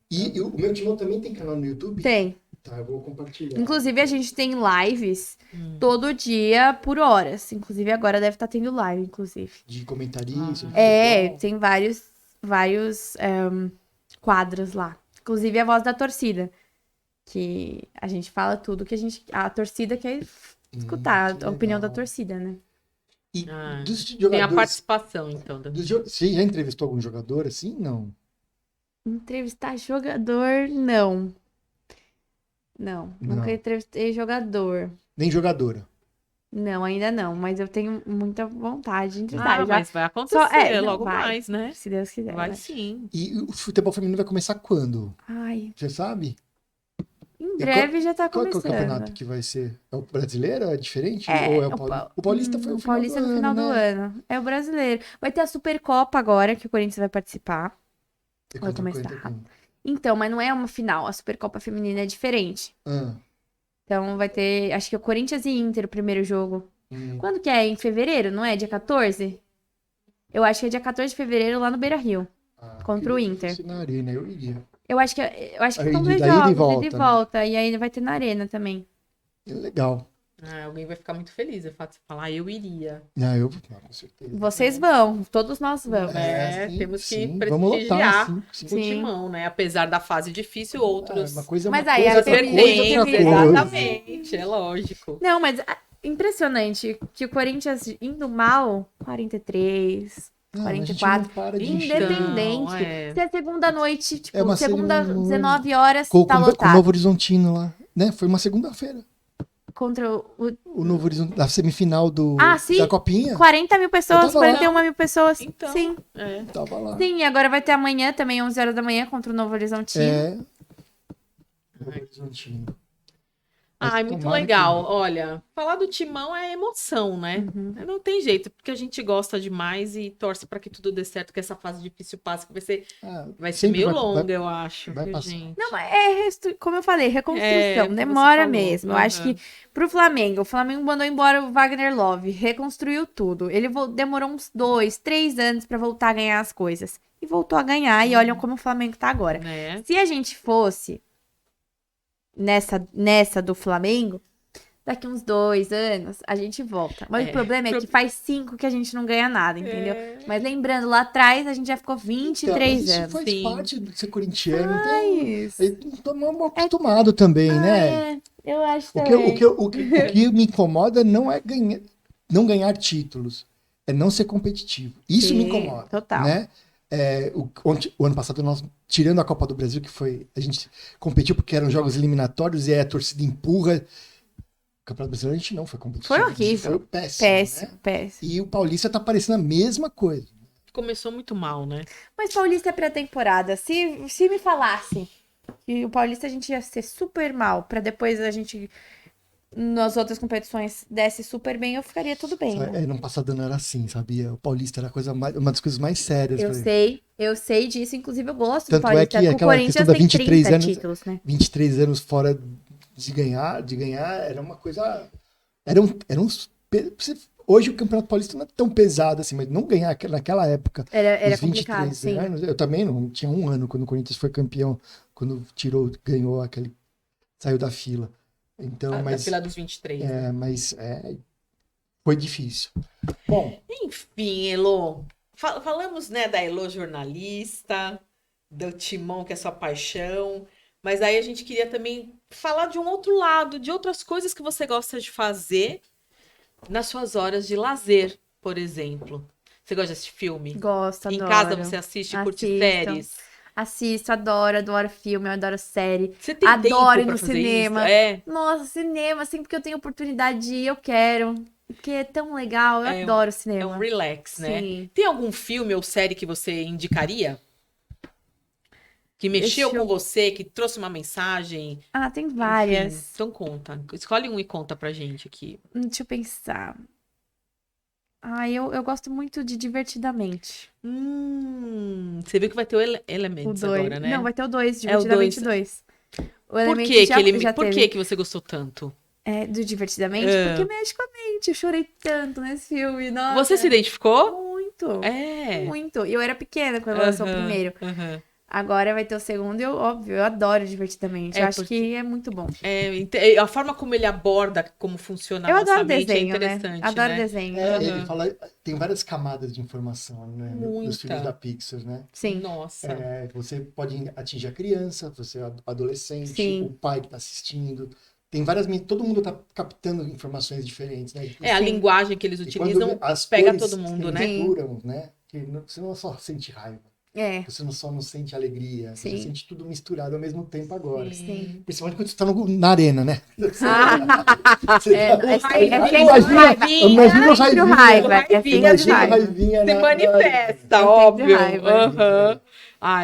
E o meu timão também tem canal no YouTube? Tem. Tá, eu vou compartilhar. Inclusive, a gente tem lives todo dia por horas. Inclusive, agora deve estar tendo live, inclusive. De comentarista. de futebol. Tem vários quadros lá. Inclusive, a voz da torcida. Que a gente fala tudo que a torcida quer escutar, que a opinião da legal. torcida, né? E Ah, dos Tem a jogadores. participação, então. Você já entrevistou algum jogador assim? Não. Entrevistar jogador, não. Não, Não. nunca entrevistei jogador. Nem jogadora. Não, ainda não, mas eu tenho muita vontade de entrevistar. Ah, Eu já- mas vai acontecer não, logo vai. mais, né? Se Deus quiser. Vai vai. sim. E o futebol feminino vai começar quando? Ai, Você sabe? em breve já tá Qual que é o começando. campeonato que vai ser? É o brasileiro? É diferente? É, Ou é o o paulista? pa- O paulista foi o O final Paulista do no ano, final do né? ano. É o brasileiro. Vai ter a Supercopa agora, que o Corinthians vai participar. E Vai contra começar. quem? Então, mas não é uma final. A Supercopa feminina é diferente. Ah, Então vai ter, acho que é o Corinthians e Inter o primeiro jogo. hum. Quando que é? Em fevereiro, não é? Dia 14? Eu acho que é dia 14 de fevereiro lá no Beira-Rio. Contra o queria Inter. fosse na arena, eu iria. Eu acho que Aí, são dois da ida e jogos, volta, ida e né? volta. E aí vai ter na arena também. É legal. Ah, alguém vai ficar muito feliz. É fato de falar, eu iria. Com certeza. Vocês vão, todos nós vamos. É, sim, temos que sim. Vamos prestigiar lotar, sim. o Sim. timão, né? Apesar da fase difícil, outros. Uma coisa é Mas uma aí, coisa, a outra feminina coisa, tem que outra vir. coisa. Exatamente, é lógico. Não, mas impressionante que o Corinthians indo mal, 43, Não, a gente 44, não para de encher. independente. Então, é. Se é segunda noite, tipo, É uma segunda, segunda- 19 horas, Com tá o lotado. Novo Horizontino lá. Né? Foi uma segunda-feira. Contra O Novo Horizonte, da semifinal sim. da Copinha. 40 mil pessoas, Eu tava lá. 41 mil pessoas. Então, Sim. é. Tava lá. Sim, e agora vai ter amanhã também, 11 horas da manhã, contra o Novo Horizontino. É. Novo Horizontino. Mas Ai, muito tomara legal. Olha, falar do Timão é emoção, né? Uhum. Não tem jeito, porque a gente gosta demais e torce para que tudo dê certo, que essa fase difícil passe, que vai ser sempre meio longa, eu acho, vai viu, passar. gente? Não, mas como eu falei, reconstrução. É, você Demora falou. mesmo. Eu acho que pro Flamengo, o Flamengo mandou embora o Wagner Love, reconstruiu tudo. Ele demorou uns 2, 3 anos pra voltar a ganhar as coisas. E voltou a ganhar, e olha como o Flamengo tá agora. Né? Se a gente fosse nessa do Flamengo, daqui uns 2 anos, a gente volta. Mas o problema é que faz 5 que a gente não ganha nada, entendeu? Mas lembrando, lá atrás a gente já ficou 23 Então, anos. isso faz Sim. parte de ser corintiano. Mas... Estamos acostumados também, né? É, eu acho O também. que me incomoda não é não ganhar títulos, é não ser competitivo. Isso me Sim, incomoda. total. Né? O ano passado, nós, tirando a Copa do Brasil, a gente competiu porque eram jogos eliminatórios e aí a torcida empurra. O Campeonato Brasileiro a gente não foi competitivo. Foi horrível. Foi péssimo. Péssimo, Né? péssimo. E o Paulista tá parecendo a mesma coisa. Começou muito mal, né? Mas Paulista é pré-temporada. Se me falasse que o Paulista a gente ia ser super mal, pra depois a gente, nas outras competições, desse super bem, eu ficaria tudo bem. Né? No passado não era assim, sabia? O Paulista era uma das coisas mais sérias. Eu sei disso, inclusive eu gosto Tanto do Paulista. é que O aquela Corinthians questão da tem 23 30 anos, títulos, né? 23 anos fora de ganhar era uma coisa. Hoje o Campeonato Paulista não é tão pesado assim, mas não ganhar naquela época. Era os 23 complicado, sim. anos, eu também não tinha um ano quando o Corinthians foi campeão, quando ganhou saiu da fila. Então, Da fila dos 23. Né? Foi difícil. Bom, Enfim, Elô, falamos, né, da Elô jornalista, do Timão, que é sua paixão, mas aí a gente queria também falar de um outro lado, de outras coisas que você gosta de fazer nas suas horas de lazer, por exemplo. Você gosta de assistir filme? Gosto, Em adoro. casa você assiste, curte Assisto. séries? Assisto, adoro filme, eu adoro série. Você tem Adoro ir tempo pra no fazer cinema. isso? É. Nossa, cinema, sempre que eu tenho oportunidade de ir, eu quero. Porque é tão legal, eu adoro cinema. É um relax, né? Sim. Tem algum filme ou série que você indicaria? Que mexeu com você, que trouxe uma mensagem? Ah, tem várias. Enfim, então conta. Escolhe um e conta pra gente aqui. Deixa eu pensar. Ah, eu gosto muito de Divertidamente. Você viu que vai ter o O Elements 2. agora, né? Não, vai ter o 2, É o Divertidamente dois. 2. O Por Elements que já por teve. que você gostou tanto? Do Divertidamente? É. Porque mexe com a mente. Eu chorei tanto nesse filme. Nossa, Você se identificou? muito. É. Muito. E eu era pequena quando lançou o primeiro. Aham. Agora vai ter o segundo e óbvio, eu adoro Divertidamente. Eu acho porque que é muito bom. A forma como ele aborda como funciona Eu a nossa adoro mente desenho, é né? interessante, Adoro né? desenho. ele fala, tem várias camadas de informação, né? Nos Muita. filmes da Pixar, né? Sim. Nossa. Você pode atingir a criança, você adolescente, Sim. o pai que está assistindo. Tem todo mundo está captando informações diferentes, né? A Sim. linguagem que eles E utilizam quando as pega cores todo mundo, se né? misturam, né? Que você não só sente raiva, É. você não sente alegria, você Sim. sente tudo misturado ao mesmo tempo agora. Sim. Principalmente quando você está na arena, né? Você É, tá- é sempre Imagina raiva. imagina o É sempre Raivinha. raiva. É sempre Imagina o raiva. Raivinha Se na- manifesta, sempre óbvio. raiva. Aham.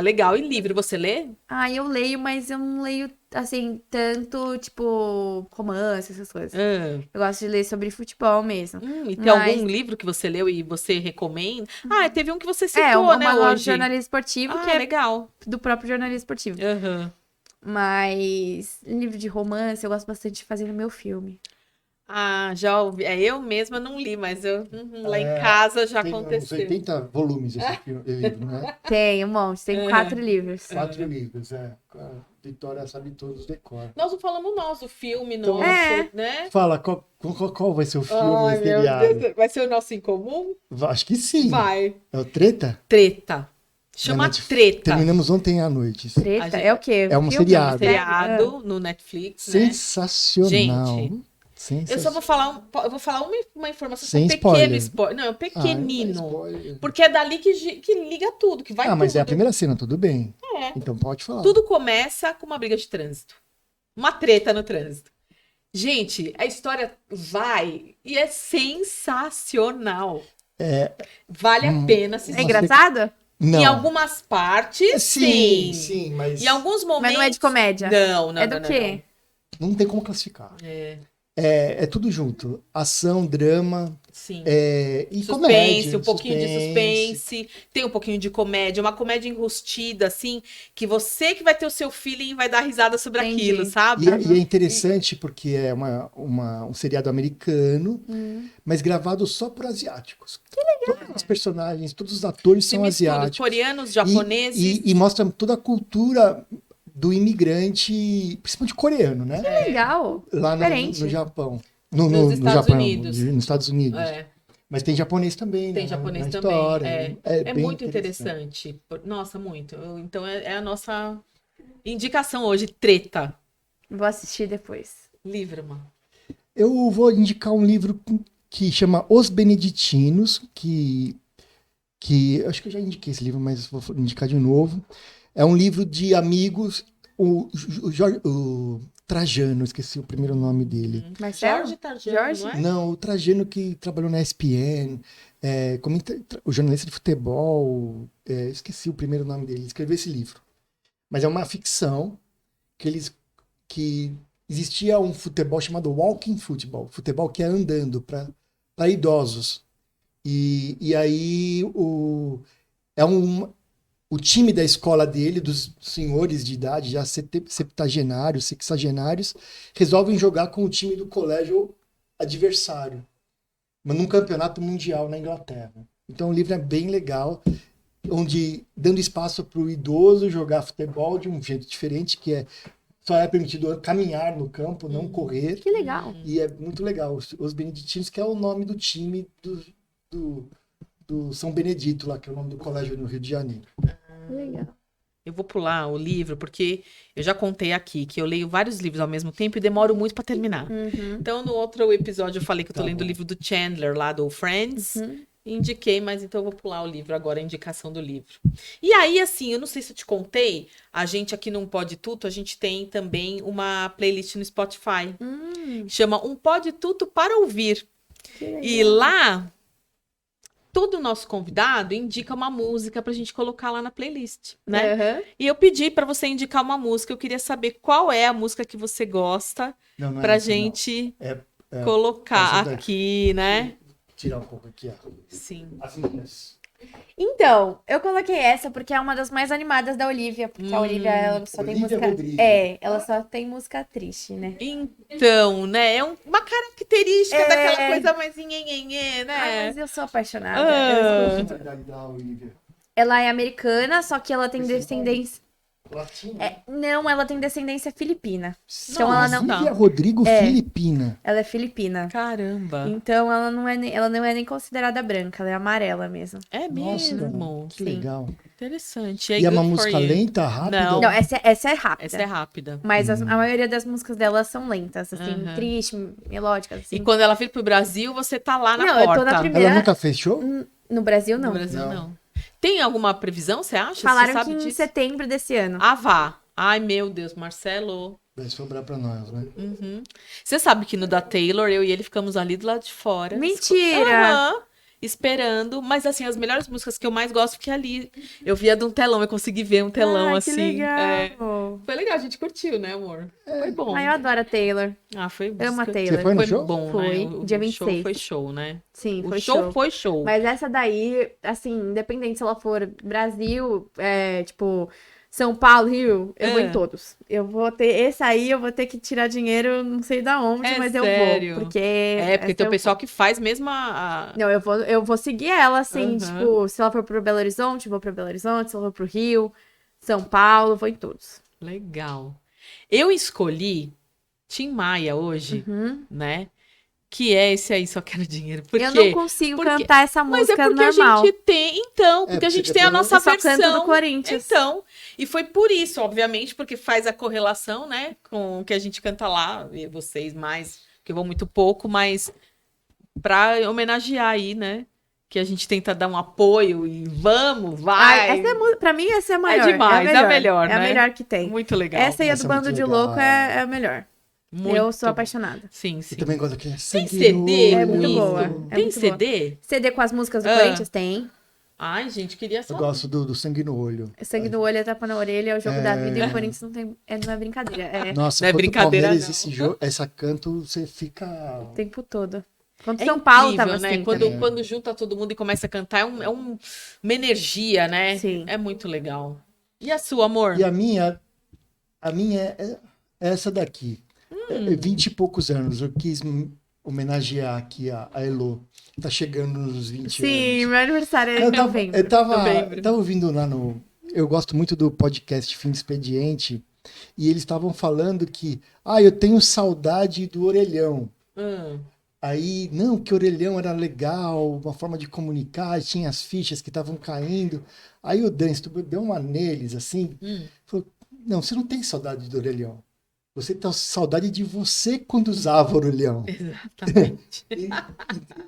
Legal. E livro, você lê? Eu leio, mas eu não leio, assim, tanto, tipo, romance, essas coisas. Eu gosto de ler sobre futebol mesmo. E tem Mas- algum livro que você leu e você recomenda? Teve um que você citou, o né, manual de hoje. jornalismo esportivo, que é Legal. do próprio jornalismo esportivo. Aham. Mas livro de romance eu gosto bastante de fazer no meu filme. Já ouvi. Eu mesma não li, mas lá em casa já Tem uns aconteceu. 80 volumes esse livro, né? Tem um monte, tem 4 livros. 4 livros, A Vitória sabe todos, decora. Nós não falamos o filme Então, nosso, É. né? Fala, qual vai ser o filme, Ai, o meu seriado? Deus. Vai ser o nosso em comum? Acho que sim. Vai. É o Treta? Treta. Chama Na Netflix. Treta. Terminamos ontem à noite. Treta, A gente- é o quê? É um Filme? seriado. Seriado no Netflix, né? Sensacional. Gente, eu só vou falar, uma informação, Sem um pequeno spoiler. spoiler. Não, é um pequenino. Spoiler. Porque é dali que liga tudo, que vai Mas tudo. é a primeira cena, tudo bem. É. Então pode falar. Tudo começa com uma briga de trânsito. Uma treta no trânsito. Gente, a história vai e é sensacional. Vale a pena assistir. É engraçado? Não. Em algumas partes, sim. Sim, mas... Em alguns momentos... Mas não é de comédia? Não. É do quê? não tem como classificar. É, É tudo junto. Ação, drama, sim. e Suspense, comédia. um pouquinho de suspense, tem um pouquinho de comédia, uma comédia enrustida, assim, que você que vai ter o seu feeling e vai dar risada sobre Entendi. aquilo, sabe? E é interessante porque é um seriado americano, mas gravado só por asiáticos. Que legal! Todos os personagens, todos os atores Se são mistura, asiáticos. coreanos, japoneses. E mostra toda a cultura do imigrante, principalmente coreano, né? Legal. Lá Diferente. no Japão. Nos Estados Japão, Unidos. nos Estados Unidos. É, Mas tem japonês também, tem né? japonês na também. história. É bem muito interessante. Nossa, muito. Então é a nossa indicação hoje, treta. Vou assistir depois. Livrama. Eu vou indicar um livro que chama Os Beneditinos, que acho que eu já indiquei esse livro, mas vou indicar de novo. É um livro de amigos, o Trajano, esqueci o primeiro nome dele. Marcelo? Jorge Targiano, Jorge? não é? Não, o Trajano que trabalhou na ESPN, o jornalista de futebol, esqueci o primeiro nome dele, ele escreveu esse livro. Mas é uma ficção que existia um futebol chamado walking football, futebol que é andando para idosos. E aí o time da escola dele, dos senhores de idade, já septagenários, sexagenários, resolvem jogar com o time do colégio adversário, mas num campeonato mundial na Inglaterra. Então o livro é bem legal, onde dando espaço para o idoso jogar futebol de um jeito diferente, só é permitido caminhar no campo, não correr. Que legal. E é muito legal. Os Beneditinos, que é o nome do time do São Benedito, lá, que é o nome do colégio no Rio de Janeiro. Que legal. Eu vou pular o livro, porque eu já contei aqui que eu leio vários livros ao mesmo tempo e demoro muito pra terminar. Então, no outro episódio, eu falei que eu tô lendo o livro do Chandler, lá do Friends. Indiquei, mas então eu vou pular o livro agora, a indicação do livro. E aí, assim, eu não sei se eu te contei, a gente aqui no Pode Tudo, a gente tem também uma playlist no Spotify. Chama Um Pode Tudo para Ouvir. E lá, todo nosso convidado indica uma música pra gente colocar lá na playlist, né? Aham. E eu pedi pra você indicar uma música, eu queria saber qual é a música que você gosta Não é pra isso, não. gente É colocar essa daqui. aqui, né? Tirar um pouco aqui, ó. Sim. As minhas. Então, eu coloquei essa porque é uma das mais animadas da Olivia. Porque a Olivia, ela só tem Olivia música... Rodrigo. ela só tem música triste, né? Então, né? É uma característica É. daquela coisa mais nhenhenhê, Ai, né? mas eu sou apaixonada. Eu escuto. Da Olivia. Ela é americana, só que ela tem Esse descendência... Latina. Não, ela tem descendência filipina. Então ela não... Olivia Rodrigo Filipina. Ela é filipina. Caramba. Então ela não é nem considerada branca, ela é amarela mesmo. É Nossa, mesmo. que legal. Interessante. E é uma Good for música you. lenta, rápida? Não. Não, essa é rápida. Essa é rápida. Mas a maioria das músicas dela são lentas, assim, Aham. triste, melódicas, assim. E quando ela vir pro Brasil, você tá lá na Não, eu tô porta. na primeira- Ela nunca fez show? No Brasil, não. No Brasil, Não. não. Tem alguma previsão, você acha? Você Falaram sabe que em disso? setembro desse ano. Ah, vá. Ai, meu Deus, Marcelo. Vai sobrar pra nós, né? Você sabe que no da Taylor, eu e ele ficamos ali do lado de fora. Mentira! Aham, esperando. Mas, assim, as melhores músicas que eu mais gosto, porque ali eu via de um telão, eu consegui ver um telão, Ai, assim. que legal. É. Foi legal, a gente curtiu, né, amor? Foi bom. Ai, eu adoro a Taylor. Ah, foi Amo a música- Taylor. Você foi no Foi show? bom, Foi, né? dia O show 26. foi show, né? Sim, O foi show foi show. Mas essa daí, assim, independente se ela for Brasil, tipo, São Paulo, Rio, eu vou em todos. Eu vou ter que tirar dinheiro, não sei da onde, É mas sério? eu vou. Porque. Porque tem o essa pessoal que faz mesmo a... Não, eu vou seguir ela, assim, Aham. tipo, se ela for pro Belo Horizonte, eu vou pro Belo Horizonte, se ela for pro Rio, São Paulo, eu vou em todos. Legal. Eu escolhi Tim Maia hoje, né? Que é esse aí, Só Quero Dinheiro. Por Eu quê? não consigo Porque- cantar essa Mas é música porque normal. a gente tem, então, porque a porque gente você tem a canta- nossa Eu só versão. canto do Corinthians. Então, e foi por isso, obviamente, porque faz a correlação, né, com o que a gente canta lá, e vocês mais, que eu vou muito pouco, mas pra homenagear aí, né, que a gente tenta dar um apoio e vamos, vai. Ai, pra mim, essa é a maior. demais, é a melhor, É a né? melhor que tem. Muito legal. Essa e a Essa do é Bando muito de legal. Louco é a melhor. Muito Eu sou bom. apaixonada. Sim, sim. E também gosto daquele Tem sangue CD? no É muito olho. boa. É Tem muito boa. CD? CD com as músicas do Ah. Corinthians tem. Ai, gente, queria Eu só. gosto do sangue no olho. Sangue no olho, tapa na orelha, é o jogo da vida e o Corinthians não é brincadeira. É Nossa, Não é contra o brincadeira, Palmeiras, não. essa canto, você fica... o tempo todo. Quando É São Paulo incrível, tava né? assim Quando, também. quando junta todo mundo e começa a cantar, uma energia, né? Sim. É muito legal. E a sua, amor? E a minha é essa daqui. 20 e poucos anos. Eu quis homenagear aqui a Elo. Tá chegando nos 20 Sim, anos. meu aniversário é em novembro. Eu tava Novembro. ouvindo lá no... Eu gosto muito do podcast Fim de Expediente. E eles estavam falando que... eu tenho saudade do orelhão. Aí, não, que orelhão era legal, uma forma de comunicar, tinha as fichas que estavam caindo. Aí o Dan deu uma neles, assim, falou, não, você não tem saudade do orelhão. Você tem saudade de você quando usava o orelhão. Exatamente.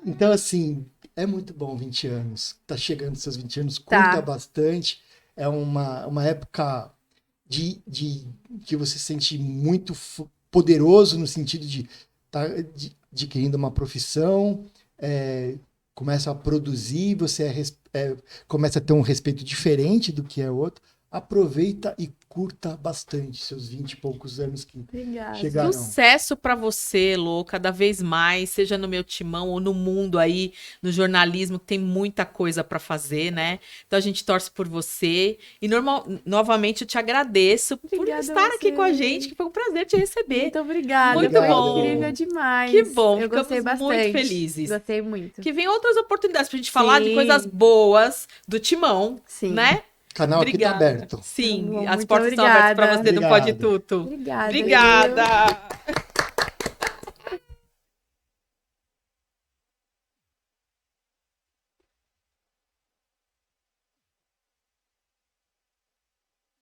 Então, assim, é muito bom 20 anos. Tá chegando seus 20 anos, Tá. curta bastante. É uma época que você se sente muito poderoso no sentido de estar adquirindo uma profissão, começa a produzir, você começa a ter um respeito diferente do que é outro. Aproveita e curta bastante seus 20 e poucos anos que Obrigada. chegaram. Sucesso pra você, Lô, cada vez mais, seja no meu timão ou no mundo aí, no jornalismo, que tem muita coisa pra fazer, né? Então a gente torce por você e novamente eu te agradeço por Obrigada estar a aqui você. com a gente, que foi um prazer te receber. Muito obrigada. Muito Foi bom. incrível demais. Que bom, Eu gostei ficamos bastante. muito felizes. Gostei muito. Que vem outras oportunidades pra gente falar de Sim. coisas boas do timão, Sim. né? O canal aqui tá aberto. Sim, Tá bom, as muito portas estão abertas pra obrigada. você, não pode Obrigado. tudo. Obrigada. Obrigada.